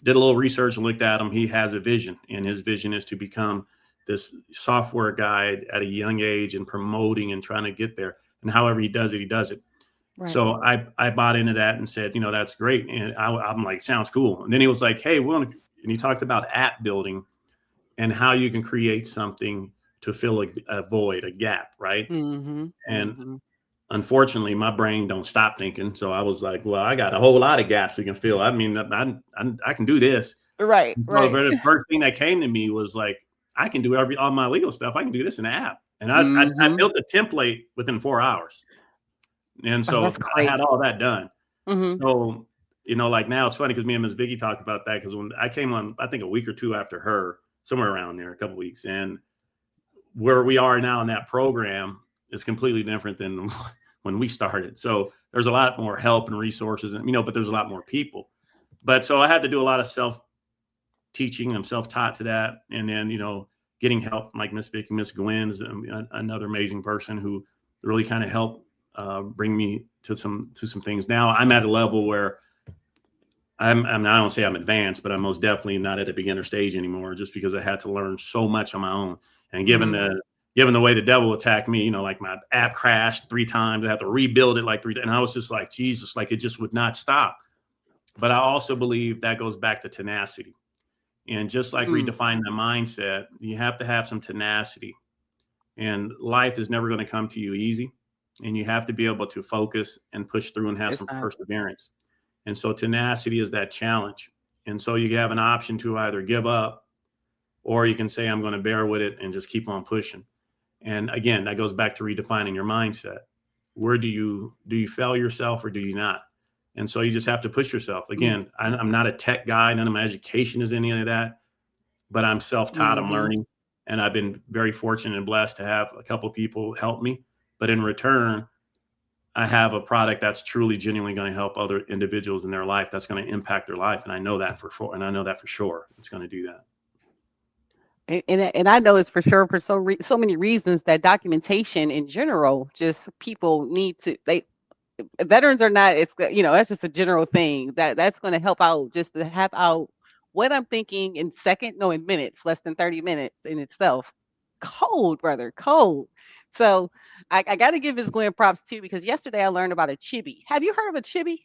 did a little research and looked at him. He has a vision, and his vision is to become this software guy at a young age and promoting and trying to get there. And however he does it, he does it. Right. So I bought into that and said, that's great. And I'm like, sounds cool. And then he was like, hey, and he talked about app building and how you can create something to fill a void, a gap, right? Mm-hmm. And Mm-hmm. unfortunately, my brain don't stop thinking. So I was like, well, I got a whole lot of gaps we can fill. I mean, I can do this. Right. So Right. the first thing that came to me was like, I can do all my legal stuff. I can do this in an app. And I Mm-hmm. built a template within 4 hours. And Oh, so that's I had crazy. all that done. Mm-hmm. So, like now it's funny because me and Ms. Vicky talked about that because when I came on, I think a week or two after her, somewhere around there, a couple weeks, and where we are now in that program is completely different than when we started. So there's a lot more help and resources, and but there's a lot more people. But so I had to do a lot of self teaching. I'm self taught to that, and then getting help from like Miss Vicky, Miss Gwen's another amazing person who really kind of helped bring me to some things. Now I'm at a level where I don't say I'm advanced, but I'm most definitely not at a beginner stage anymore, just because I had to learn so much on my own. And given the way the devil attacked me, like my app crashed 3 times, I had to rebuild it like 3 times, and I was just like, Jesus, like it just would not stop. But I also believe that goes back to tenacity. And just like redefining the mindset, you have to have some tenacity. And life is never going to come to you easy. And you have to be able to focus and push through and have It's some not. perseverance. And so tenacity is that challenge. And so you have an option to either give up, or you can say, I'm going to bear with it and just keep on pushing. And again, that goes back to redefining your mindset. Where do you fail yourself or do you not? And so you just have to push yourself. Again, I'm not a tech guy. None of my education is any of that, but I'm self-taught. I'm Mm-hmm. learning. And I've been very fortunate and blessed to have a couple of people help me. But in return, I have a product that's truly genuinely going to help other individuals in their life. That's going to impact their life. And I know that for sure. It's going to do that. And I know it's for sure for so many reasons that documentation in general, just people need to veterans are not, it's that's just a general thing that's going to help out, just to have out what I'm thinking in in minutes, less than 30 minutes in itself. Cold, brother, cold. So I got to give Ms. Gwen props too, because yesterday I learned about a chibi. Have you heard of a chibi?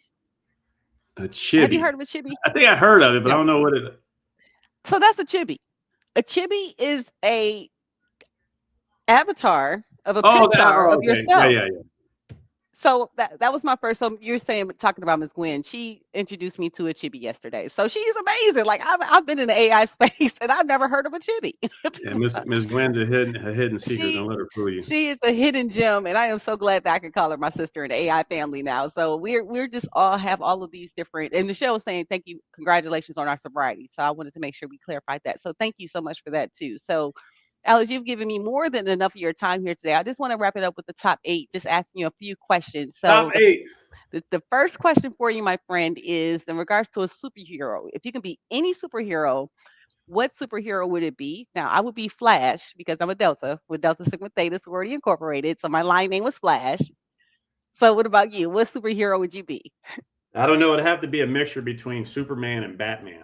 A Have you chibi. heard of a chibi? I think I heard of it, but I No. don't know what it is. So that's a chibi. A chibi is a avatar of a Oh, pixar of okay. Yeah, yourself. yeah, yeah. So that was my first. So you're saying, talking about Ms. Gwen, she introduced me to a chibi yesterday. So she's amazing. Like I've been in the AI space and I've never heard of a chibi. Yeah, Miss Gwen's a hidden secret. Don't she let her fool you. she is a hidden gem, and I am so glad that I can call her my sister in the AI family now. So we're just all have all of these different. And Michelle was saying, thank you, congratulations on our sobriety. So I wanted to make sure we clarified that. So thank you so much for that too. So Alex, you've given me more than enough of your time here today. I just want to wrap it up with the top 8, just asking you a few questions. So Top 8. the first question for you, my friend, is in regards to a superhero. If you can be any superhero, what superhero would it be? Now, I would be Flash because I'm a Delta with Delta Sigma Theta Sorority Incorporated. So my line name was Flash. So what about you? What superhero would you be? I don't know. It'd have to be a mixture between Superman and Batman.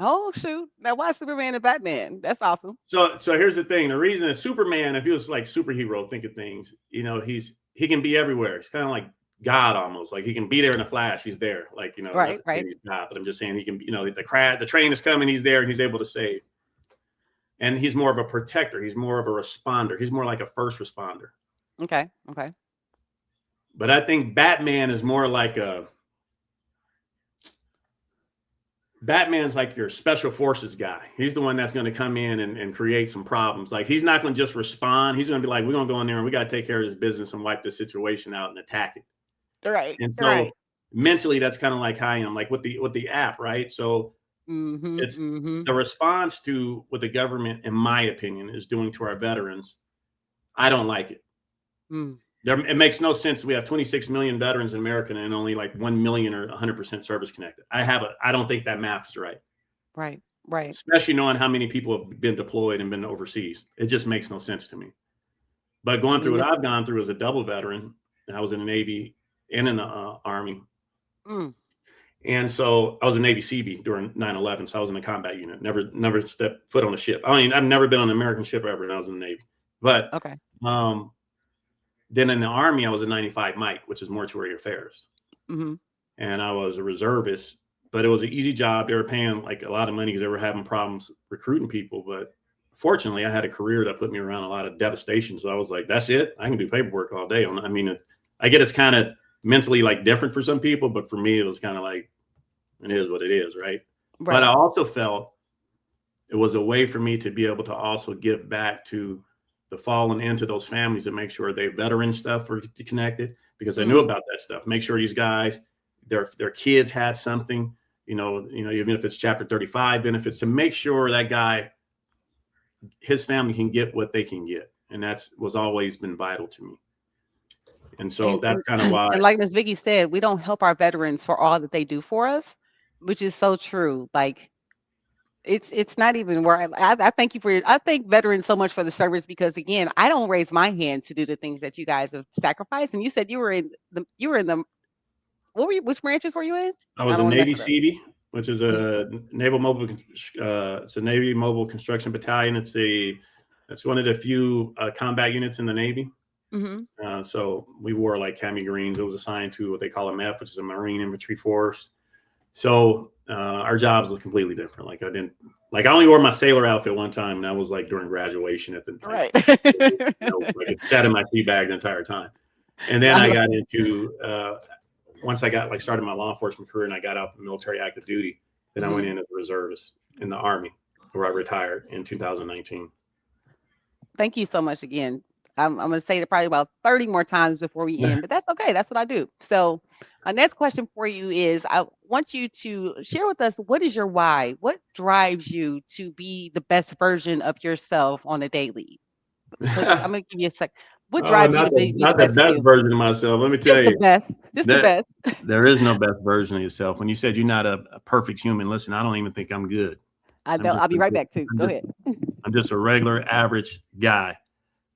Oh, shoot. Now, why Superman and Batman? That's awesome. So here's the thing. The reason is Superman, if he was like superhero, think of things, he can be everywhere. It's kind of like God almost. Like he can be there in a flash. He's there. Like, not Right, to say right. he's God, but I'm just saying he can, the train is coming, he's there and he's able to save. And he's more of a protector. He's more of a responder. He's more like a first responder. Okay, okay. But I think Batman is more like Batman's like your special forces guy. He's the one that's going to come in and create some problems. Like he's not going to just respond. He's going to be like, we're going to go in there and we got to take care of this business and wipe this situation out and attack it. Right, And right. so mentally, that's kind of like how I am, like with the app, right? So Mm-hmm, it's mm-hmm. the response to what the government, in my opinion, is doing to our veterans. I don't like it. It makes no sense. We have 26 million veterans in America and only like 1 million are 100% service connected. I don't think that math is right. Right, right. Especially knowing how many people have been deployed and been overseas. It just makes no sense to me. But going through what I've gone through as a double veteran, I was in the Navy and in the Army. And so I was a Navy Seabee during 9/11. So I was in a combat unit, never stepped foot on a ship. I mean, I've never been on an American ship ever, and I was in the Navy. But Okay. um, then in the Army, I was a 95 Mike, which is mortuary affairs. Mm-hmm. And I was a reservist, but it was an easy job. They were paying like a lot of money because they were having problems recruiting people. But fortunately, I had a career that put me around a lot of devastation. So I was like, that's it. I can do paperwork all day. I mean, I get it's kind of mentally like different for some people, but for me, it was kind of like, it is what it is, right? But I also felt it was a way for me to be able to also give back to the fallen into those families and make sure their veteran stuff were connected, because I knew about that stuff. Make sure these guys, their kids had something, even if it's Chapter 35 benefits, to make sure that guy, his family can get what they can get. And that's was always been vital to me. And so that's kind of why. And like Ms. Vicky said, we don't help our veterans for all that they do for us, which is so true. Like it's not even where I thank you I thank veterans so much for the service, because again, I don't raise my hand to do the things that you guys have sacrificed. And you said you were in the which branches were you in? I was a Navy Seabee, which is a naval mobile. It's a Navy mobile construction battalion. It's one of the few combat units in the Navy. Mm-hmm. So we wore like cami greens. It was assigned to what they call a MEF, which is a Marine Infantry Force. So our jobs was completely different. Like I only wore my sailor outfit one time, and that was like during graduation at the time. Right. Like it sat in my tea bag the entire time. And then I got into once I got started my law enforcement career and I got out of military active duty, then I went in as a reservist in the Army, where I retired in 2019. Thank you so much again. I'm going to say it probably about 30 more times before we end, but that's okay. That's what I do. So our next question for you is, I want you to share with us, what is your why? What drives you to be the best version of yourself on a daily? So I'm going to give you a sec. What drives you to be not the best version of myself? Let me tell you. The best. Just the best. There is no best version of yourself. When you said you're not a perfect human, listen, I don't even think I'm good. I know. I'll be right back too. Go ahead. I'm just a regular, average guy.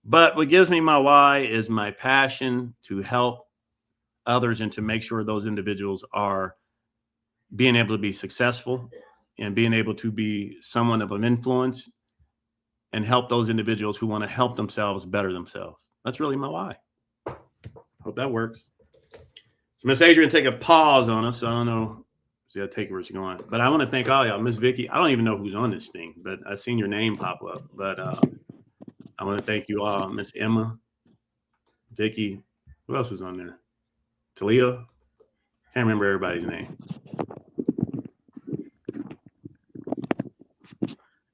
But what gives me my why is my passion to help others and to make sure those individuals are being able to be successful and being able to be someone of an influence and help those individuals who want to help themselves better themselves. That's really my why. Hope that works. So Miss Adrian, take a pause on us. I don't know. See, I take it where she's going. But I want to thank all y'all. Miss Vicky, I don't even know who's on this thing, but I've seen your name pop up. But I want to thank you all. Miss Emma, Vicky, who else was on there? Talia. Can't remember everybody's name.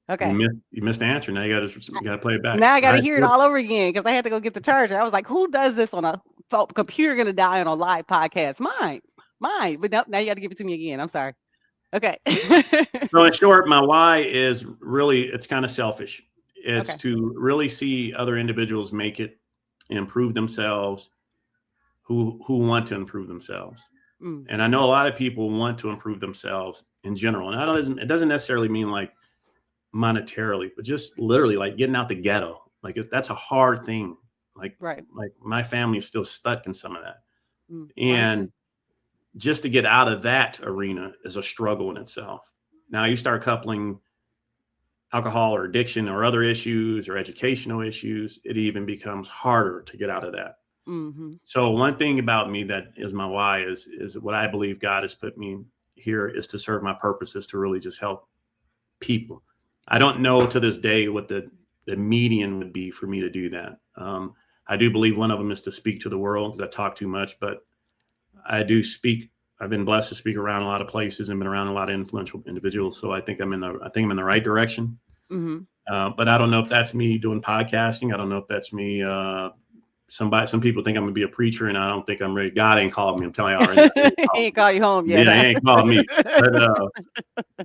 Okay. You missed the answer. Now you got to play it back. Now I got to hear it all over again, because I had to go get the charger. I was like, who does this on a computer going to die on a live podcast? Mine. But now you got to give it to me again. I'm sorry. Okay. So in short, my why is really, it's kind of selfish. It's to really see other individuals make it, improve themselves, who want to improve themselves. And I know a lot of people want to improve themselves in general. And it doesn't necessarily mean like monetarily, but just literally like getting out the ghetto. Like that's a hard thing. Like my family is still stuck in some of that. And just to get out of that arena is a struggle in itself. Now you start coupling alcohol or addiction or other issues or educational issues, it even becomes harder to get out of that. So one thing about me that is my why is what I believe God has put me here is to serve my purpose, is to really just help people. I don't know to this day what the median would be for me to do that. I do believe one of them is to speak to the world, because I talk too much, but I do speak. I've been blessed to speak around a lot of places and been around a lot of influential individuals. So I think I'm in the right direction. But I don't know if that's me doing podcasting. I don't know if that's me. Some people think I'm gonna be a preacher, and I don't think I'm ready. God ain't called me. I'm telling you already. He ain't called you home yet. Yeah, he ain't called me.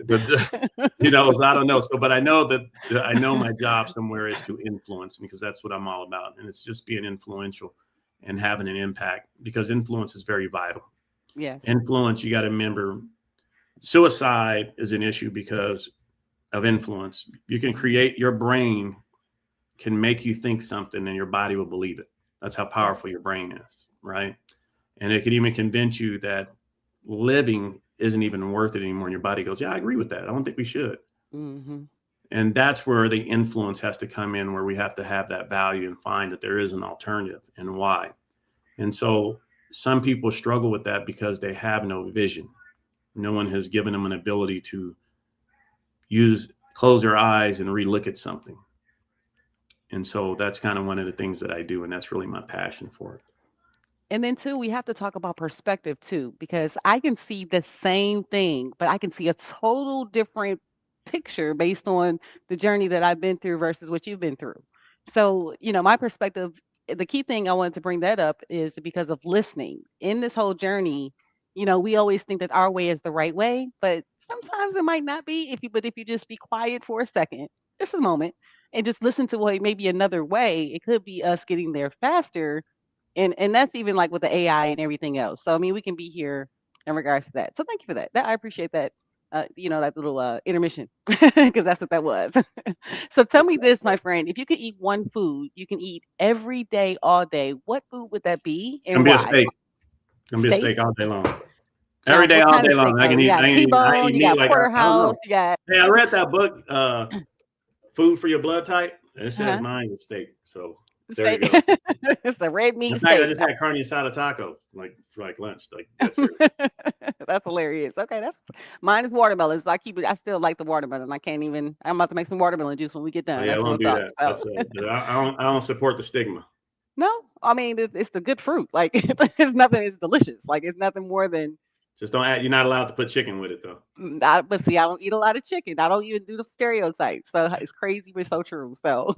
But so I don't know. So, but I know that I know my job somewhere is to influence, because that's what I'm all about, and it's just being influential and having an impact, because influence is very vital. Yes. Influence, you got to remember, suicide is an issue because of influence. You can create, your brain can make you think something and your body will believe it. That's how powerful your brain is, right? And it could even convince you that living isn't even worth it anymore. And your body goes, yeah, I agree with that. I don't think we should. Mm-hmm. And that's where the influence has to come in, where we have to have that value and find that there is an alternative and why. And so some people struggle with that because they have no vision. No one has given them an ability to close their eyes and relook at something. And so that's kind of one of the things that I do. And that's really my passion for it. And then too, we have to talk about perspective too, because I can see the same thing, but I can see a total different picture based on the journey that I've been through versus what you've been through. So, my perspective, the key thing I wanted to bring that up is because of listening. In this whole journey, we always think that our way is the right way, but sometimes it might not be but if you just be quiet for a second, just a moment, and just listen to what maybe another way, it could be us getting there faster, and that's even like with the AI and everything else. So I mean, we can be here in regards to that. So thank you for that. I appreciate that. That little intermission because that's what that was. So tell me this, my friend: if you could eat one food you can eat every day, all day, what food would that be It's gonna and be a why? steak. It's gonna be a Steak? steak all day long. Now, Every day, what all kind of day steak long. I though? can You eat. got I T-bone, eat you meat got like I don't porterhouse, know. you got Hey, I read that book, Food for Your Blood Type. And it says uh-huh, mine is steak. So there you steak. go. It's the red In meat fact, I steak. just had carne asada taco for lunch. Like that's serious. That's hilarious. Okay, that's mine is watermelon. So I still like the watermelon. I'm about to make some watermelon juice when we get Oh done. yeah, I That's real won't do talk. that. So That's I don't support the stigma. no, I mean it's the good fruit. Like it's nothing. It's delicious. Like it's nothing more than. Just don't add. You're not allowed to put chicken with it though. But see, I don't eat a lot of chicken. I don't even do the stereotypes. So it's crazy, but so true. So,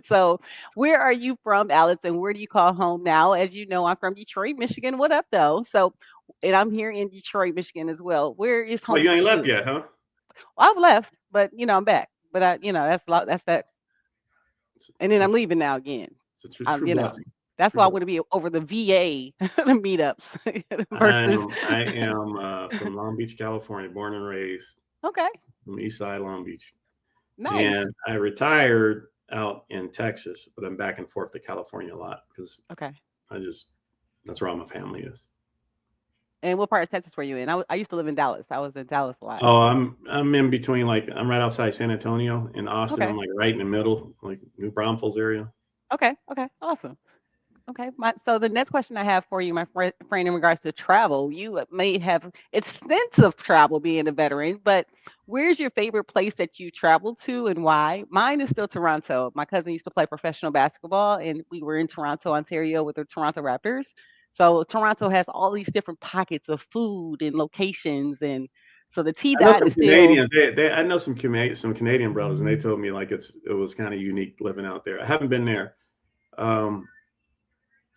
so where are you from, Alex? And where do you call home now? As you know, I'm from Detroit, Michigan. What up, though? So, and I'm here in Detroit, Michigan as well. Where is Oh, home you for ain't left you? yet, huh? Well, I've left, but I'm back. But that's that. And then I'm leaving now again. It's a I'm, true blessing. that's True why I blessing. want to be over the VA meetups I versus. am I am from Long Beach, California, born and raised Okay, from East Side Long Beach, nice. and I retired out in Texas, but I'm back and forth to California a lot because Okay. I just that's where all my family is. And what part of Texas were you in? I used to live in Dallas. I was in Dallas a lot. Oh, I'm in between. Like I'm right outside San Antonio in Austin. Okay. I'm like right in the middle, like New Braunfels area. Okay. Okay. Awesome. Okay. So the next question I have for you, my friend, in regards to travel, you may have extensive travel being a veteran, but where's your favorite place that you traveled to and why? Mine is still Toronto. My cousin used to play professional basketball, and we were in Toronto, Ontario with the Toronto Raptors. So Toronto has all these different pockets of food and locations, and so the T I know dot some is still Canadians. I know some Canadian brothers, and they told me like it was kind of unique living out there. I haven't been there. Um,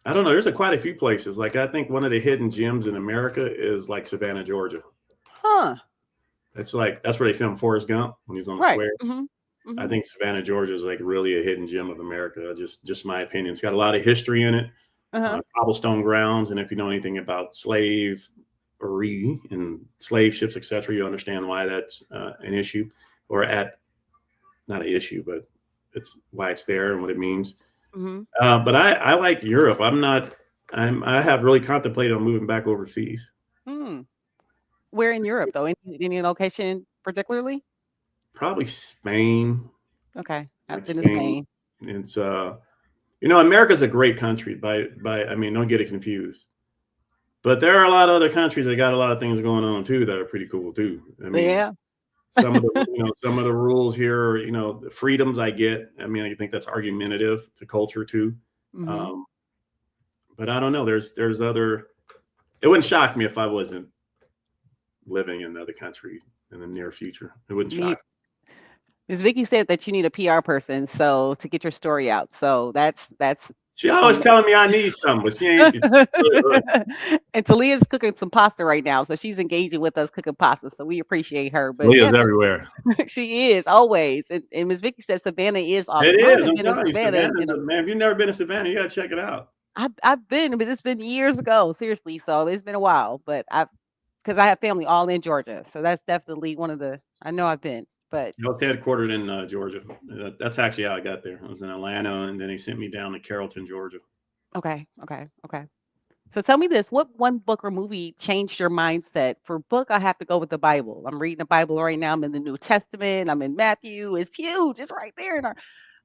I don't know. There's quite a few places. Like I think one of the hidden gems in America is like Savannah, Georgia. huh. It's like that's where they filmed Forrest Gump when he was on the Right. square. Mm-hmm. I Mm-hmm. think Savannah, Georgia is like really a hidden gem of America. Just my opinion. It's got a lot of history in it, Uh-huh. cobblestone grounds, and if you know anything about slavery and slave ships, etc., you understand why that's an issue, or at not an issue, but it's why it's there and what it means. Mm-hmm. But I like Europe. I have really contemplated on moving back overseas. Hmm. Where in Europe though? Any location particularly? Probably Spain. Okay. I've Like been to Spain. Spain. It's America's a great country. I mean, don't get it confused. But there are a lot of other countries that got a lot of things going on too that are pretty cool too. I mean, Yeah. some of the rules here, the freedoms I get. I mean, I think that's argumentative to culture too. Mhm. Um, but I don't know. There's other. It wouldn't shock me if I wasn't living in another country in the near future. It wouldn't Me shock Ms. Vicky said that you need a PR person, so to get your story out. So that's me. She always um telling me I need something, but she ain't. and Talia's cooking some pasta right now, so she's engaging with us cooking pasta. So we appreciate her. But Leah's yes, everywhere. she is always. And Ms. Vicky said Savannah is It awesome. I is. haven't I'm been to telling you, Savannah Savannah's man. If you've never been to Savannah, you gotta check it out. I've been, but it's been years ago, seriously. So it's been a while. But because I have family all in Georgia. So that's definitely one of the I know I've been. But I was headquartered in Georgia. That's actually how I got there. I was in Atlanta, and then he sent me down to Carrollton, Georgia. okay, okay, okay. So tell me this, what one book or movie changed your mindset? For book, I have to go with the Bible. I'm reading the Bible right now. I'm in the New Testament. I'm in Matthew. It's huge. It's right there in our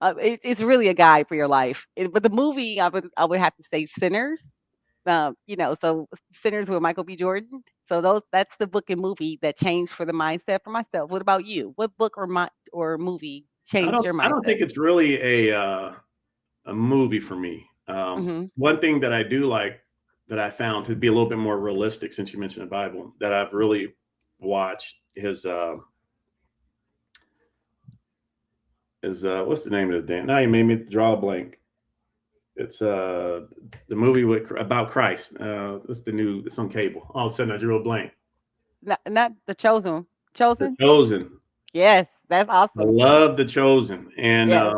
it's really a guide for your life. But the movie, I would have to say Sinners. So Sinners with Michael B. Jordan. So that's the book and movie that changed for the mindset for myself. What about you? What book or movie changed your I don't mindset? think it's really a movie for me. Hmm. One thing that I do like that I found to be a little bit more realistic, since you mentioned the Bible, that I've really watched is what's the name of the damn? Now you made me draw a blank. It's the movie about Christ. It's the new. It's on cable. All of a sudden I drew a blank. Not the Chosen. The Chosen. Chosen. Yes, that's I awesome. love The Chosen, and Yes.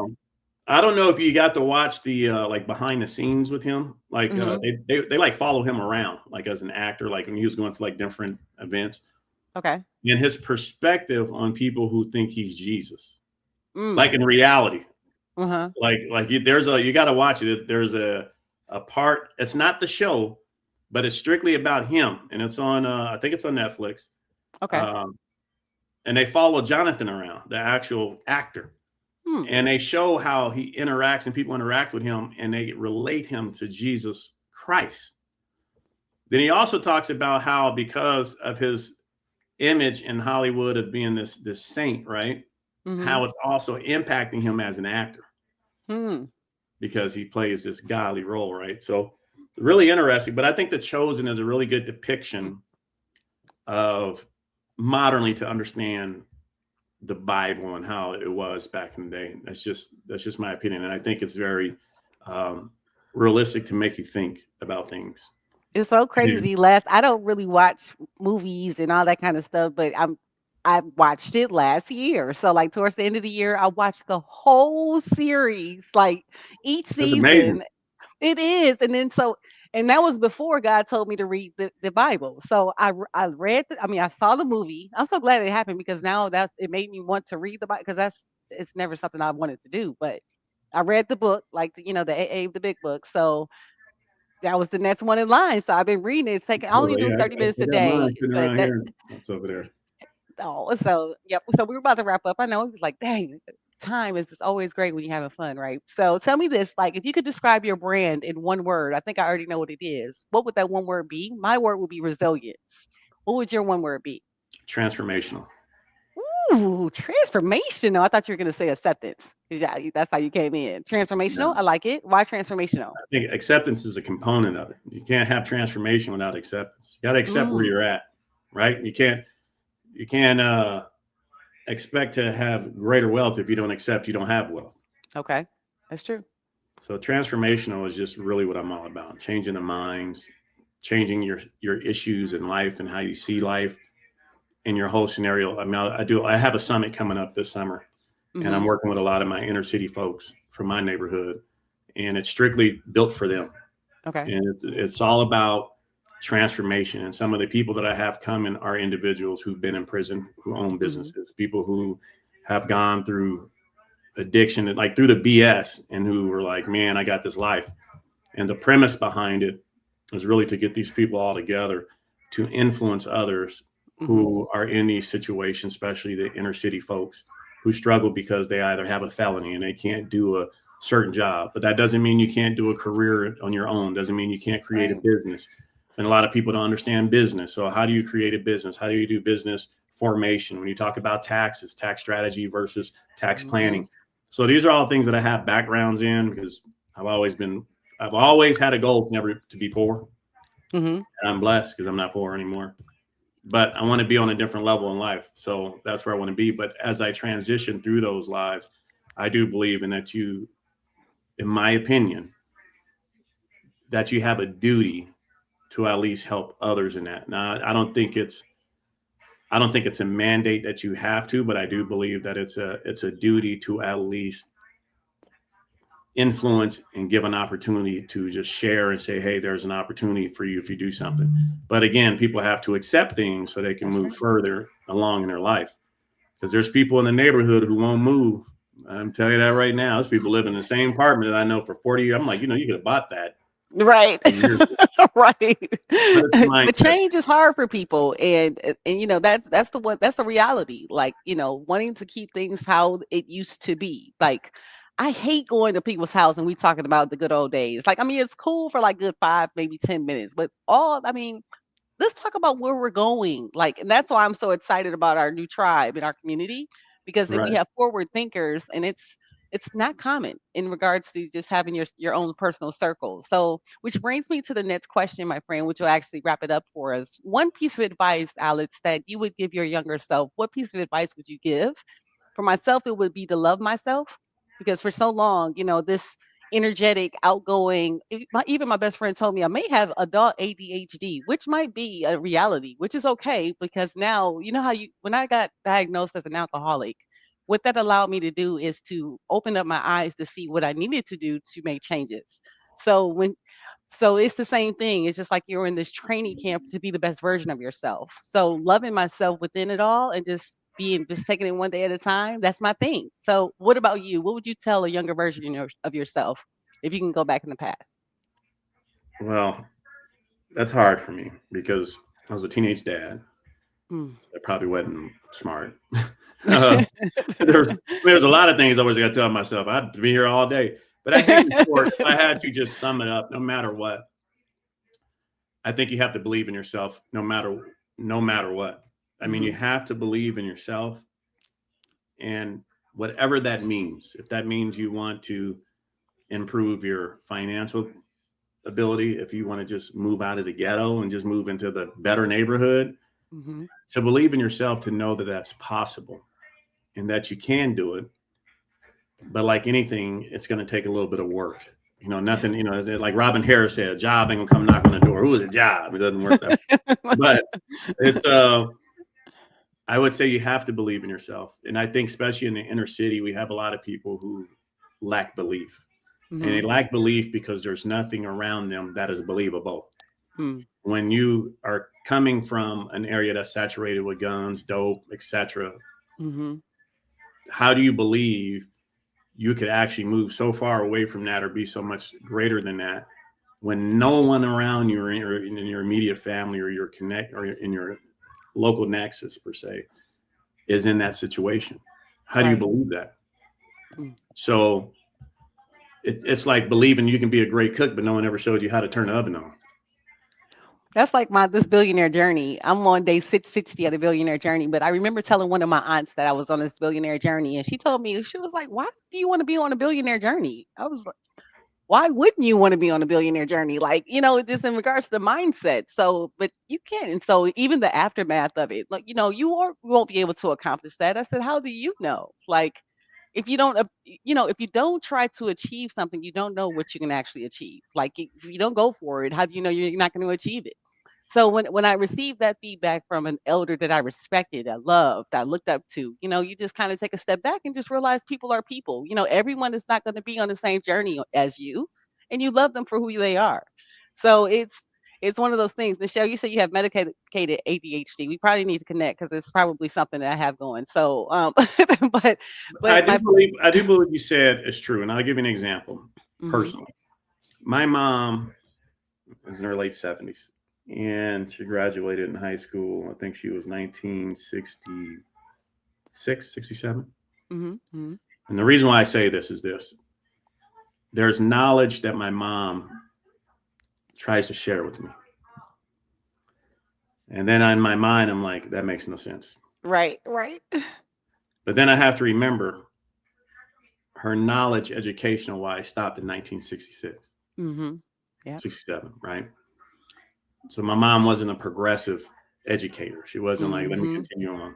I don't know if you got to watch the like behind the scenes with him. Like Hmm. they like follow him around, like as an actor, like when he was going to like different events, Okay. and his perspective on people who think he's Jesus, Mm. like in reality. Uh-huh. There's a, you got to watch it. There's a part. It's not the show, but it's strictly about him, and it's on. I think it's on Netflix. Okay. Um, and they follow Jonathan around, the actual actor, Hmm. and they show how he interacts and people interact with him, and they relate him to Jesus Christ. Then he also talks about how because of his image in Hollywood of being this saint, right? Mhm. How it's also impacting him as an actor Hmm. because he plays this godly role, right? So really interesting. But I think The Chosen is a really good depiction of modernly to understand the Bible and how it was back in the day. That's just my opinion, and I think it's very um, realistic to make you think about things. It's so Yeah. crazy. I don't really watch movies and all that kind of stuff, but I watched it last year. So like towards the end of the year, I watched the whole series, like each That's amazing. season. It is. And that was before God told me to read the Bible. So I read I saw the movie. I'm so glad it happened because now that it made me want to read the Bible because it's never something I wanted to do. But I read the book, like the AA, the big book. So that was the next one in line. So I've been reading it. It's taking I Oh only do yeah, 30 minutes I a got mine day. sitting But around that here. What's over there? oh so yep. So we were about to wrap up. I know it was like, dang, time is just always great when you're having fun, right? So tell me this, like if you could describe your brand in one word, I think I already know what it is. What would that one word be? My word would be resilience. What would your one word be? Transformational. Ooh, transformational. I thought you were gonna say acceptance. Yeah, that's how you came in. Transformational. Yeah. I like it. Why transformational? I think acceptance is a component of it. You can't have transformation without acceptance. You got to accept where Mm, you're at, right? You can't expect to have greater wealth if you don't accept you don't have wealth. okay. That's true. So transformational is just really what I'm all about. Changing the minds, changing your issues in life and how you see life in your whole scenario. I mean, I have a summit coming up this summer, and I'm Mm-hmm. working with a lot of my inner city folks from my neighborhood, and it's strictly built for them. Okay. And it's all about transformation. And some of the people that I have coming are individuals who've been in prison, who own Mm-hmm. businesses, people who have gone through addiction and like through the BS and who were like, man, I got this life. And the premise behind it is really to get these people all together to influence others Mm-hmm. who are in these situations, especially the inner city folks who struggle because they either have a felony and they can't do a certain job. But that doesn't mean you can't do a career on your own. Doesn't mean you can't create a Right. business. And a lot of people don't understand business. So how do you create a business? How do you do business formation? When you talk about taxes, tax strategy versus tax Mm-hmm. planning. So these are all things that I have backgrounds in because I've always had a goal never to be poor. Mm-hmm. And I'm blessed because I'm not poor anymore. But I want to be on a different level in life. So that's where I want to be. But as I transition through those lives, I do believe in that in my opinion, that you have a duty to at least help others in that. Now, I don't think it's a mandate that you have to, but I do believe that it's a duty to at least influence and give an opportunity to just share and say, hey, there's an opportunity for you if you do something. But again, people have to accept things so they can That's move right. further along in their life. Because there's people in the neighborhood who won't move. I'm telling you that right now. There's people live in the same apartment that I know for 40 years. I'm like, you could have bought that. Right. Right. But it's a But mindset. change is hard for people, and that's the one, that's a reality. Like, wanting to keep things how it used to be. Like, I hate going to people's house and we talking about the good old days. Like, I mean, it's cool for like good 5, maybe 10 minutes, but I mean, let's talk about where we're going. Like, and that's why I'm so excited about our new tribe in our community, because if we Right. have forward thinkers, and it's not common in regards to just having your own personal circle. So, which brings me to the next question, my friend, which will actually wrap it up for us. One piece of advice, Alex, that you would give your younger self, what piece of advice would you give? For myself, it would be to love myself, because for so long, this energetic, outgoing, even my best friend told me I may have adult ADHD, which might be a reality, which is okay, because now, how when I got diagnosed as an alcoholic, what that allowed me to do is to open up my eyes to see what I needed to do to make changes. So it's the same thing. It's just like you're in this training camp to be the best version of yourself. So loving myself within it all, and just taking it one day at a time, that's my thing. So what about you? What would you tell a younger version of yourself if you can go back in the past? Well, that's hard for me because I was a teenage dad. Mm. I probably wasn't smart. uh, there's a lot of things I always got to tell myself. I'd be here all day. But I think in short, if I had to just sum it up, no matter what, I think you have to believe in yourself no matter what. I mean, you Mhm. have to believe in yourself, and whatever that means. If that means you want to improve your financial ability, if you want to just move out of the ghetto and just move into the better neighborhood, Mhm. to believe in yourself, to know that that's possible and that you can do it. But like anything, it's going to take a little bit of work. Nothing, like Robin Harris said, a job ain't gonna come knock on the door. Who is a job? It doesn't work that way. But it's I would say you have to believe in yourself. And I think especially in the inner city, we have a lot of people who lack belief. And they Mhm. lack belief because there's nothing around them that is believable. Mm. When you are coming from an area that's saturated with guns, dope, etc., Mhm. how do you believe you could actually move so far away from that or be so much greater than that when no one around you or in your immediate family or your connect or in your local nexus per se is in that situation? How do you Right. believe that? Mm. So it's like believing you can be a great cook, but no one ever showed you how to turn the oven on. That's like my this billionaire journey. I'm on day 660 of the billionaire journey, but I remember telling one of my aunts that I was on this billionaire journey, and she told me, she was like, "Why do you want to be on a billionaire journey?" I was like, "Why wouldn't you want to be on a billionaire journey?" Like, just in regards to the mindset. So, but you can. And so even the aftermath of it, like, won't be able to accomplish that. I said, "How do you know?" Like, if you don't, if you don't try to achieve something, you don't know what you can actually achieve. Like, if you don't go for it, how do you know you're not going to achieve it? So when I received that feedback from an elder that I respected, I loved, I looked up to, you just kind of take a step back and just realize people are people. Everyone is not going to be on the same journey as you, and you love them for who they are. So it's one of those things. Michelle, you said you have medicated ADHD. We probably need to connect because it's probably something that I have going. So, but I but do my believe I do believe you said is true, and I'll give you an example. mhm, Personally, my mom was in her late 70s, and she graduated in high school. I think she was 1966, 67. mhm, mhm, And the reason why I say this is this: there's knowledge that my mom tries to share with me, and then in my mind, I'm like, that makes no sense. right, right, But then I have to remember her knowledge, educational wise, stopped in 1966, mhm, yeah, 67, right? So my mom wasn't a progressive educator. She wasn't like, let me mhm, continue on.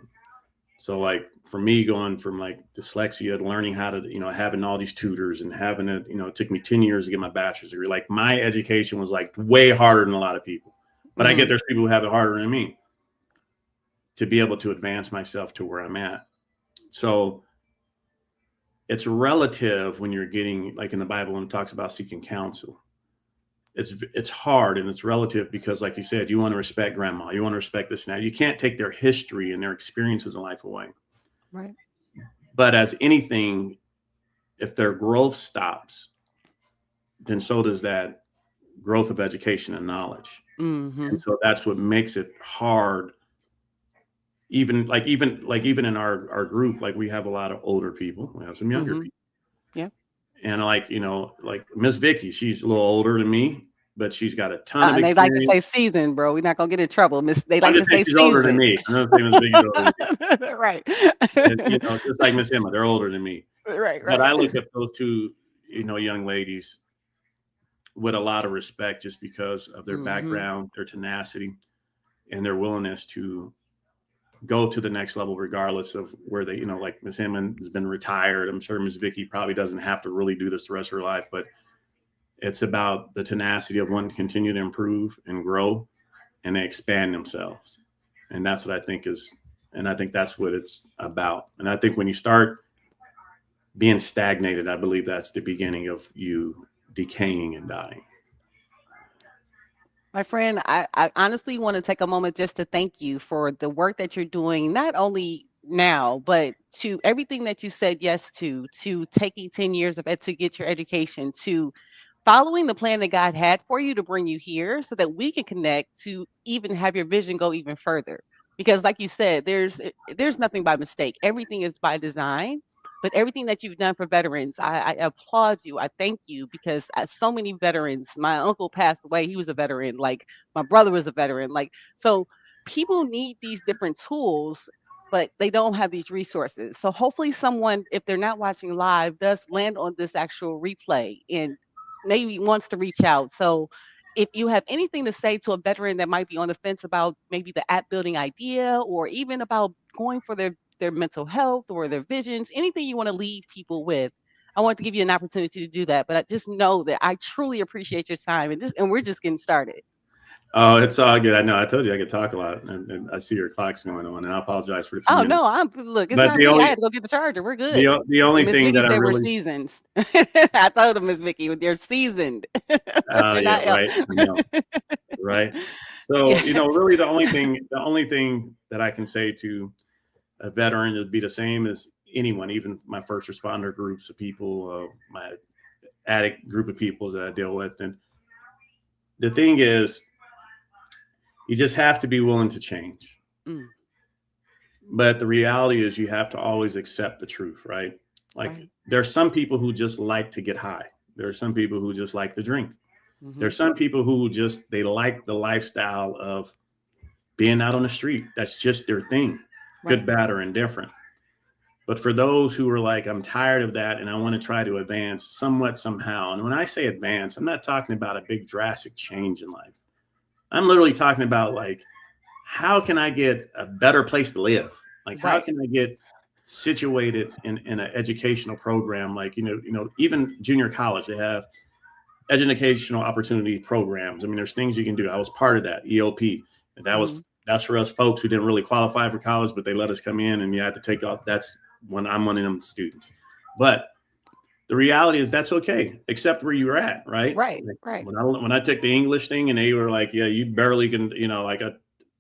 So like for me, going from like dyslexia to learning how to, having all these tutors and having it, it took me 10 years to get my bachelor's degree. Like my education was like way harder than a lot of people. But I get mhm, there's people who have it harder than me to be able to advance myself to where I'm at. So it's relative when you're getting like in the Bible when it talks about seeking counsel. It's hard and it's relative because, like you said, you want to respect grandma, you want to respect this and that. You can't take their history and their experiences in life away. right, But as anything, if their growth stops, then so does that growth of education and knowledge. Mm-hmm. And so that's what makes it hard. Even in our group, like we have a lot of older people, we have some younger Mm-hmm. people. Yeah. And like Miss Vicky, she's a little older than me, but she's got a ton of And they like to say experience. seasoned, bro. We're not gonna get in trouble. Miss, they I'm like to just saying say she's older than seasoned. me. I'm not saying Miss Vicky's older than me. Right. And, just like Miss Emma, they're older than me. Right, But right. I look at those two, young ladies with a lot of respect just because of their Mm-hmm. background, their tenacity, and their willingness to go to the next level, regardless of where they, like Miss Emma has been retired. I'm sure Miss Vicky probably doesn't have to really do this the rest of her life, but it's about the tenacity of wanting to continue to improve and grow and they expand themselves. And that's what I think and I think that's what it's about. And I think when you start being stagnated, I believe that's the beginning of you decaying and dying. My friend, I honestly want to take a moment just to thank you for the work that you're doing, not only now, but to everything that you said yes to taking 10 years of to get your education, to following the plan that God had for you to bring you here so that we can connect to even have your vision go even further. Because like you said, there's nothing by mistake. Everything is by design. But everything that you've done for veterans, I applaud you. I thank you because so many veterans, my uncle passed away. He was a veteran. Like my brother was a veteran. Like, so people need these different tools, but they don't have these resources. So hopefully someone, if they're not watching live, does land on this actual replay and maybe wants to reach out. So if you have anything to say to a veteran that might be on the fence about maybe the app building idea or even about going for their mental health or their visions, anything you want to leave people with, I want to give you an opportunity to do that. But I just know that I truly appreciate your time and we're just getting started. Oh, it's all good. I know. I told you I could talk a lot, and I see your clock's going on, and I apologize for the few Oh minutes. no, look, it's But not me. I had to go get the charger. We're good. the only Miss thing Vicky that I said we're really, seasoned. I told him, Miss Vicky, they're seasoned. oh They're yeah, not right, I know, right. So yeah. really, the only thing that I can say to a veteran would be the same as anyone, even my first responder groups of people, my addict group of people that I deal with, and the thing is, you just have to be willing to change. Mm, But the reality is you have to always accept the truth, right? Like right. there's some people who just like to get high. There are some people who just like to drink. Hmm. There's some people who they like the lifestyle of being out on the street. That's just their thing, good, Right. bad, or indifferent. But for those who are like, I'm tired of that and I want to try to advance somewhat, somehow. And when I say advance, I'm not talking about a big drastic change in life. I'm literally talking about like, how can I get a better place to live? Like, how Right. can I get situated in an educational program? Like, even junior college, they have educational opportunity programs. I mean, there's things you can do. I was part of that EOP, and Hmm. that's for us folks who didn't really qualify for college, but they let us come in, and you had to take off. That's when I'm one of them students. But the reality is that's okay, except where you were at, right? Right. Like Right. when I took the English thing, and they were like, "Yeah, you barely can,"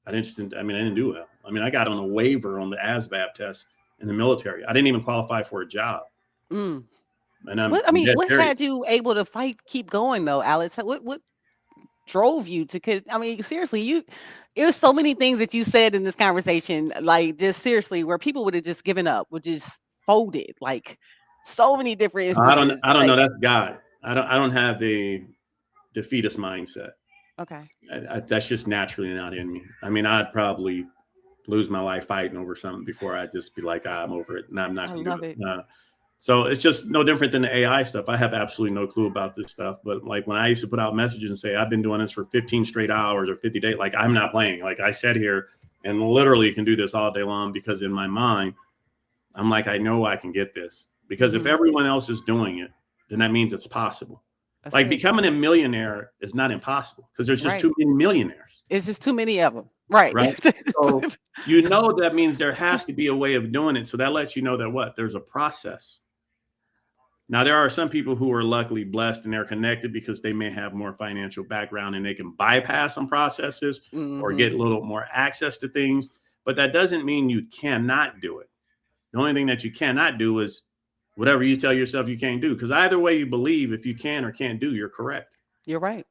I didn't do well. I mean, I got on a waiver on the ASVAB test in the military. I didn't even qualify for a job, Mm. and What I I'm mean, dead what serious. had you able to fight, keep going though, Alex? What drove you to? Cause I mean, seriously, it was so many things that you said in this conversation, like just seriously, where people would have just given up, would just folded, like so many different instances. I don't know. Like, That's God. I don't have the defeatist mindset. okay, That's just naturally not in me. I mean, I'd probably lose my life fighting over something before I just be like, I'm over it, and I'm not I going to do love it. it. So it's just no different than the AI stuff. I have absolutely no clue about this stuff. But like when I used to put out messages and say, I've been doing this for 15 straight hours or 50 days, like I'm not playing. Like I sat here and literally can do this all day long because in my mind, I'm like, I know I can get this. Because if Hmm. everyone else is doing it, then that means it's possible. That's Like it. becoming a millionaire is not impossible because there's just Right. too many millionaires, It's just too many of them. Right. right? So that means there has to be a way of doing it. So that lets you know that there's a process. Now, there are some people who are luckily blessed and they're connected because they may have more financial background and they can bypass some processes or Hmm. get a little more access to things. But that doesn't mean you cannot do it. The only thing that you cannot do is whatever you tell yourself you can't do. Because either way you believe, if you can or can't do, you're correct. You're right.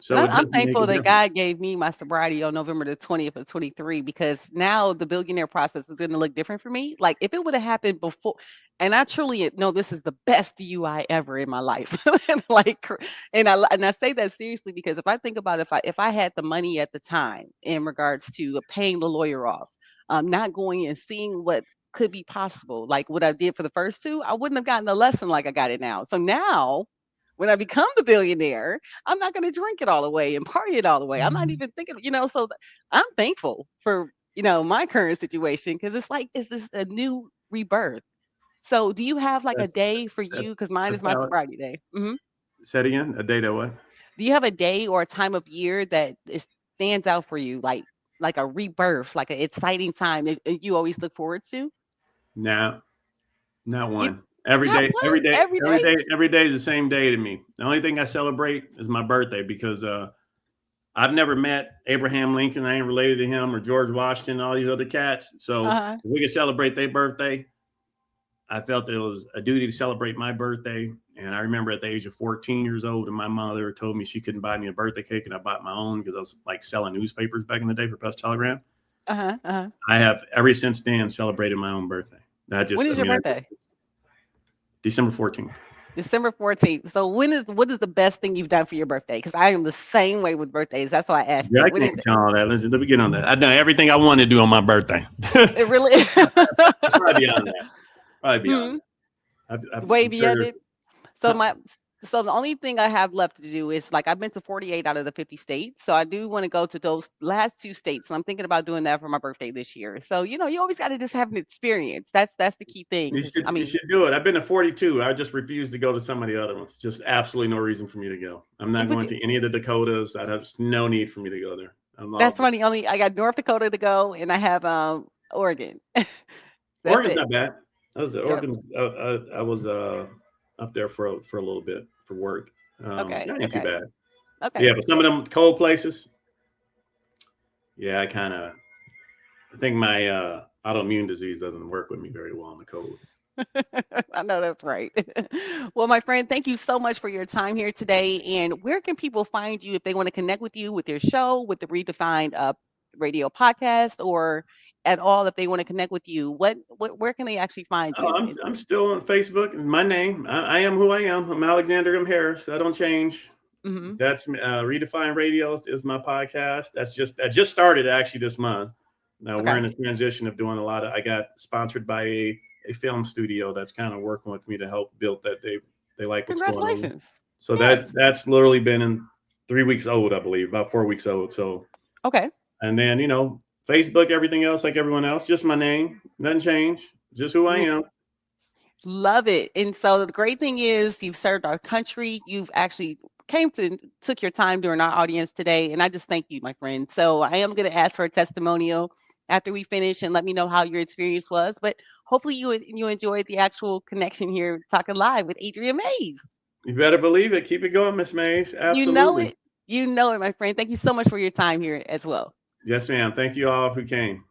And So it I'm doesn't make a thankful that difference. God gave me my sobriety on November the 20th of 23 because now the billionaire process is going to look different for me. Like if it would have happened before, and I truly know this is the best DUI ever in my life. like, and I say that seriously because if I think about if I had the money at the time in regards to paying the lawyer off, not going and seeing what could be possible, like what I did for the first two, I wouldn't have gotten the lesson like I got it now. So now, when I become the billionaire, I'm not going to drink it all away and party it all away. I'm not even thinking, so I'm thankful for, my current situation because it's like, it's just a new rebirth. So do you have like a That's day for that's, you? Because mine that's is my valid. sobriety day. Said again, a data what? Do you have a day or a time of year that stands out for you, like a rebirth, like an exciting time that you always look forward to? Now, not You one. Every not day, one every day? every day is the same day to me. The only thing I celebrate is my birthday because I've never met Abraham Lincoln. I ain't related to him or George Washington, all these other cats. So Uh-huh. if we could celebrate their birthday, I felt it was a duty to celebrate my birthday. And I remember at the age of 14 years old, and my mother told me she couldn't buy me a birthday cake, and I bought my own because I was like selling newspapers back in the day for Press Telegram. Uh-huh. Uh-huh. I have ever since then celebrated my own birthday. That When just, I is your mean, I, birthday? December 14th. December 14th. So what is the best thing you've done for your birthday? Because I am the same way with birthdays. That's why I asked Yeah, it. I When is can't it? tell all that. Let me get on that. I've done everything I wanted to do on my birthday. It really Probably beyond that. Probably beyond Hmm. that. Way I'm sure beyond there's. it. So the only thing I have left to do is like I've been to 48 out of the 50 states. So I do want to go to those last two states. So I'm thinking about doing that for my birthday this year. So you always got to just have an experience. That's the key thing. You Because should I you mean, should do it. I've been to 42. I just refuse to go to some of the other ones. Just absolutely no reason for me to go. I'm not but going to any of the Dakotas. I have no need for me to go there. I'm all that's good. funny. Only I got North Dakota to go, and I have Oregon. That's Oregon's it. not bad. I was Yep. Oregon. I was up there for a little bit for work. Okay. That ain't too Okay. bad. But Okay. yeah, but some of them cold places, yeah, I think my autoimmune disease doesn't work with me very well in the cold. I know that's right. Well, my friend, thank you so much for your time here today. And where can people find you if they want to connect with you with your show, with the Redefined radio podcast, or at all if they want to connect with you? What where can they actually find Oh, you? I'm still on Facebook. My name, I am who I am. I'm Alexander M. Harris. I don't change. Mm-hmm. That's Redefine Radio is my podcast. I just started actually this month. Now we're Okay. in a transition of doing a lot of. I got sponsored by a film studio that's kind of working with me to help build that. They like what's going on. Congratulations. So Yes. that's literally been in 3 weeks old, I believe, about 4 weeks old. So Okay. and then Facebook, everything else like everyone else, just my name, nothing changed, just who I am. Love it. And so the great thing is you've served our country. You've actually took your time during our audience today. And I just thank you, my friend. So I am going to ask for a testimonial after we finish and let me know how your experience was. But hopefully you enjoyed the actual connection here talking live with Adrian Mays. You better believe it. Keep it going, Miss Mays. You know Absolutely. it. You know it, my friend. Thank you so much for your time here as well. Yes, ma'am. Thank you all who came.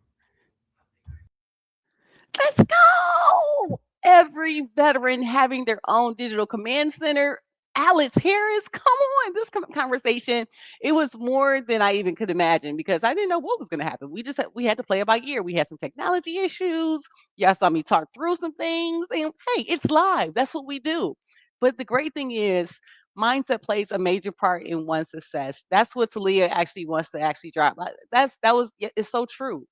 Let's go! Every veteran having their own digital command center. Alex Harris, come on! This conversation, it was more than I even could imagine because I didn't know what was going to happen. We had to play it by ear. We had some technology issues. Y'all saw me talk through some things, and hey, it's live. That's what we do. But the great thing is, mindset plays a major part in one's success. That's what Talia actually wants to actually drop. It's so true.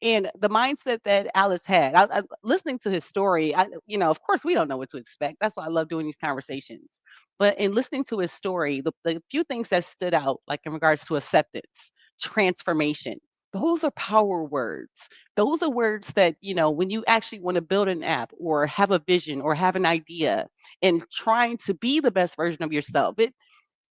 And the mindset that Alice had, listening to his story, of course, we don't know what to expect. That's why I love doing these conversations. But in listening to his story, the few things that stood out, like in regards to acceptance, transformation, those are power words. Those are words that, when you actually want to build an app or have a vision or have an idea and trying to be the best version of yourself,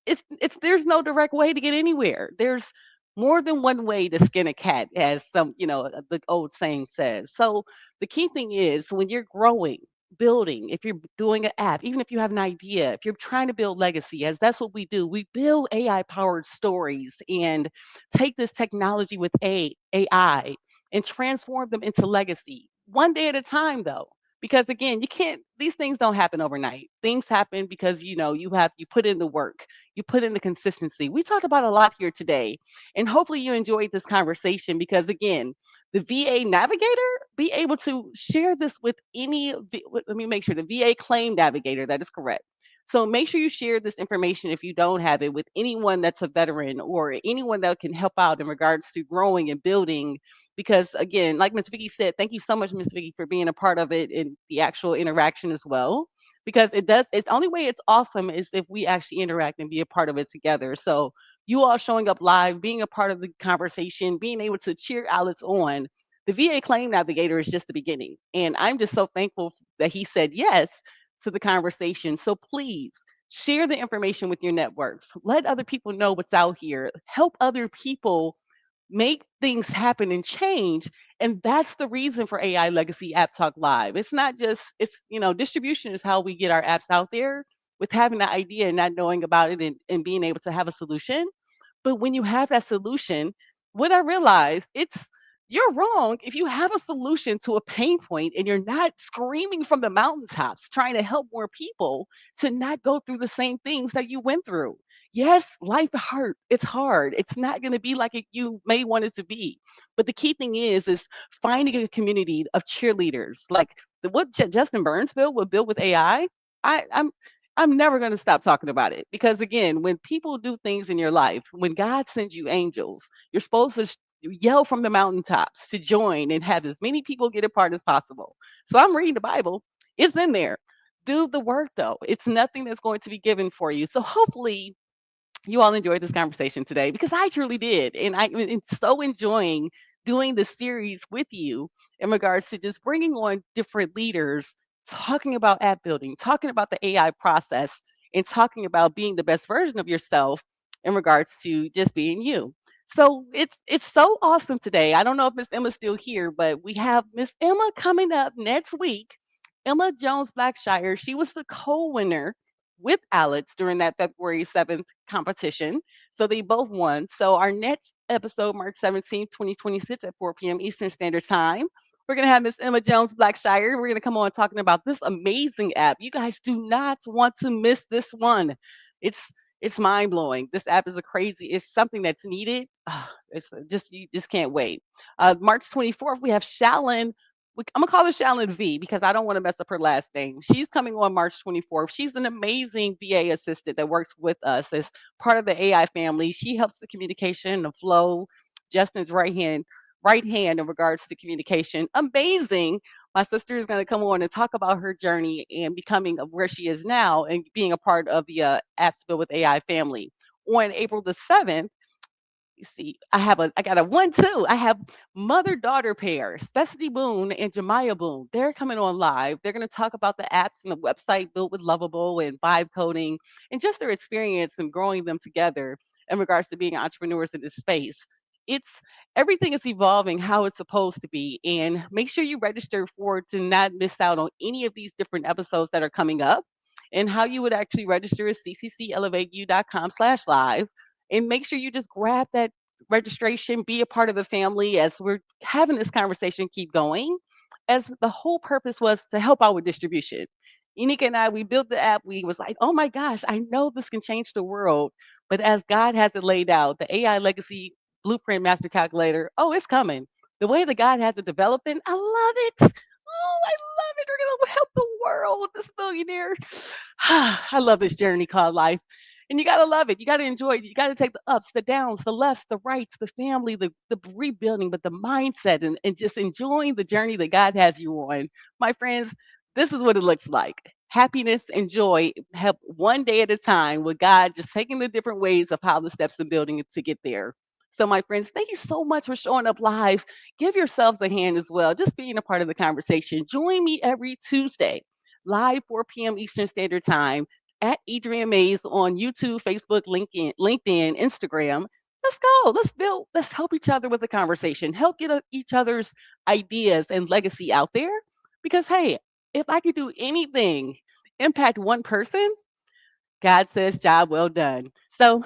it's there's no direct way to get anywhere. There's more than one way to skin a cat, as the old saying says. So the key thing is when you're growing, building, if you're doing an app, even if you have an idea, if you're trying to build legacy, as that's what we do, we build AI powered stories and take this technology with AI and transform them into legacy. One day at a time, though. Because again, you can't, these things don't happen overnight. Things happen because you put in the work, you put in the consistency. We talked about a lot here today, and hopefully you enjoyed this conversation because again, the VA navigator, be able to share this with let me make sure, the VA claim navigator, that is correct. So make sure you share this information if you don't have it with anyone that's a veteran or anyone that can help out in regards to growing and building. Because again, like Miss Vicky said, thank you so much, Miss Vicky, for being a part of it in the actual interaction as well. Because it's the only way it's awesome is if we actually interact and be a part of it together. So you all showing up live, being a part of the conversation, being able to cheer Alex on. The VA claim navigator is just the beginning. And I'm just so thankful that he said yes to the conversation. So please share the information with your networks. Let other people know what's out here. Help other people make things happen and change. And that's the reason for AI Legacy App Talk Live. It's not just, distribution is how we get our apps out there with having the idea and not knowing about it and being able to have a solution. But when you have that solution, what I realized, you're wrong if you have a solution to a pain point and you're not screaming from the mountaintops trying to help more people to not go through the same things that you went through. Yes, life hurt. It's hard. It's not going to be like you may want it to be. But the key thing is finding a community of cheerleaders, like what Justin Burns built with AI. I'm never going to stop talking about it because again, when people do things in your life, when God sends you angels, you're supposed to yell from the mountaintops to join and have as many people get a part as possible. So I'm reading the Bible. It's in there. Do the work though. It's nothing that's going to be given for you. So hopefully you all enjoyed this conversation today because I truly did. And I'm so enjoying doing this series with you in regards to just bringing on different leaders, talking about app building, talking about the AI process, and talking about being the best version of yourself in regards to just being you. So it's so awesome today. I don't know if Miss Emma's still here, but we have Miss Emma coming up next week. Emma Jones Blackshire. She was the co-winner with Alex during that February 7th competition. So they both won. So our next episode, March 17th, 2026 at 4 p.m. Eastern Standard Time. We're going to have Miss Emma Jones Blackshire. We're going to come on talking about this amazing app. You guys do not want to miss this one. It's it's mind blowing. This app is it's something that's needed. It's just, you just can't wait. March 24th, we have Shallon. I'm gonna call her Shallon V because I don't want to mess up her last name. She's coming on March 24th. She's an amazing VA assistant that works with us as part of the AI family. She helps the communication, the flow. Justin's right hand in regards to communication. Amazing. My sister is going to come on and talk about her journey and becoming of where she is now and being a part of the Apps Built with AI family. On April the 7th, you see, I got a one too. I have mother-daughter pair, Specity Boone and Jemiah Boone. They're coming on live. They're going to talk about the apps and the website built with Lovable and Vibe Coding and just their experience and growing them together in regards to being entrepreneurs in this space. It's Everything is evolving how it's supposed to be. And make sure you register for to not miss out on any of these different episodes that are coming up. And how you would actually register is cccelevate.com/live, and make sure you just grab that registration, be a part of the family as we're having this conversation keep going, as the whole purpose was to help out with distribution. Unika and I, we built the app. We was like, oh my gosh, I know this can change the world. But as God has it laid out, the AI legacy blueprint master calculator, oh, it's coming. The way that God has it developing, I love it. Oh, I love it. We're going to help the world, this millionaire. I love this journey called life. And you gotta love it. You gotta enjoy it. You gotta take the ups, the downs, the lefts, the rights, the family, the rebuilding, but the mindset and just enjoying the journey that God has you on. My friends, this is what it looks like. Happiness and joy help one day at a time with God, just taking the different ways of how the steps in building it to get there. So, my friends, thank you so much for showing up live. Give yourselves a hand as well, just being a part of the conversation. Join me every Tuesday, live 4 p.m. Eastern Standard Time at Adrian Mays on YouTube, Facebook, LinkedIn, Instagram. Let's go. Let's build. Let's help each other with the conversation. Help get each other's ideas and legacy out there. Because hey, if I could do anything, impact one person, God says, job well done. So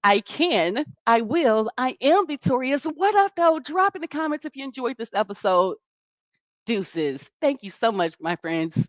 I can, I will, I am victorious. What up, though? Drop in the comments if you enjoyed this episode. Deuces. Thank you so much, my friends.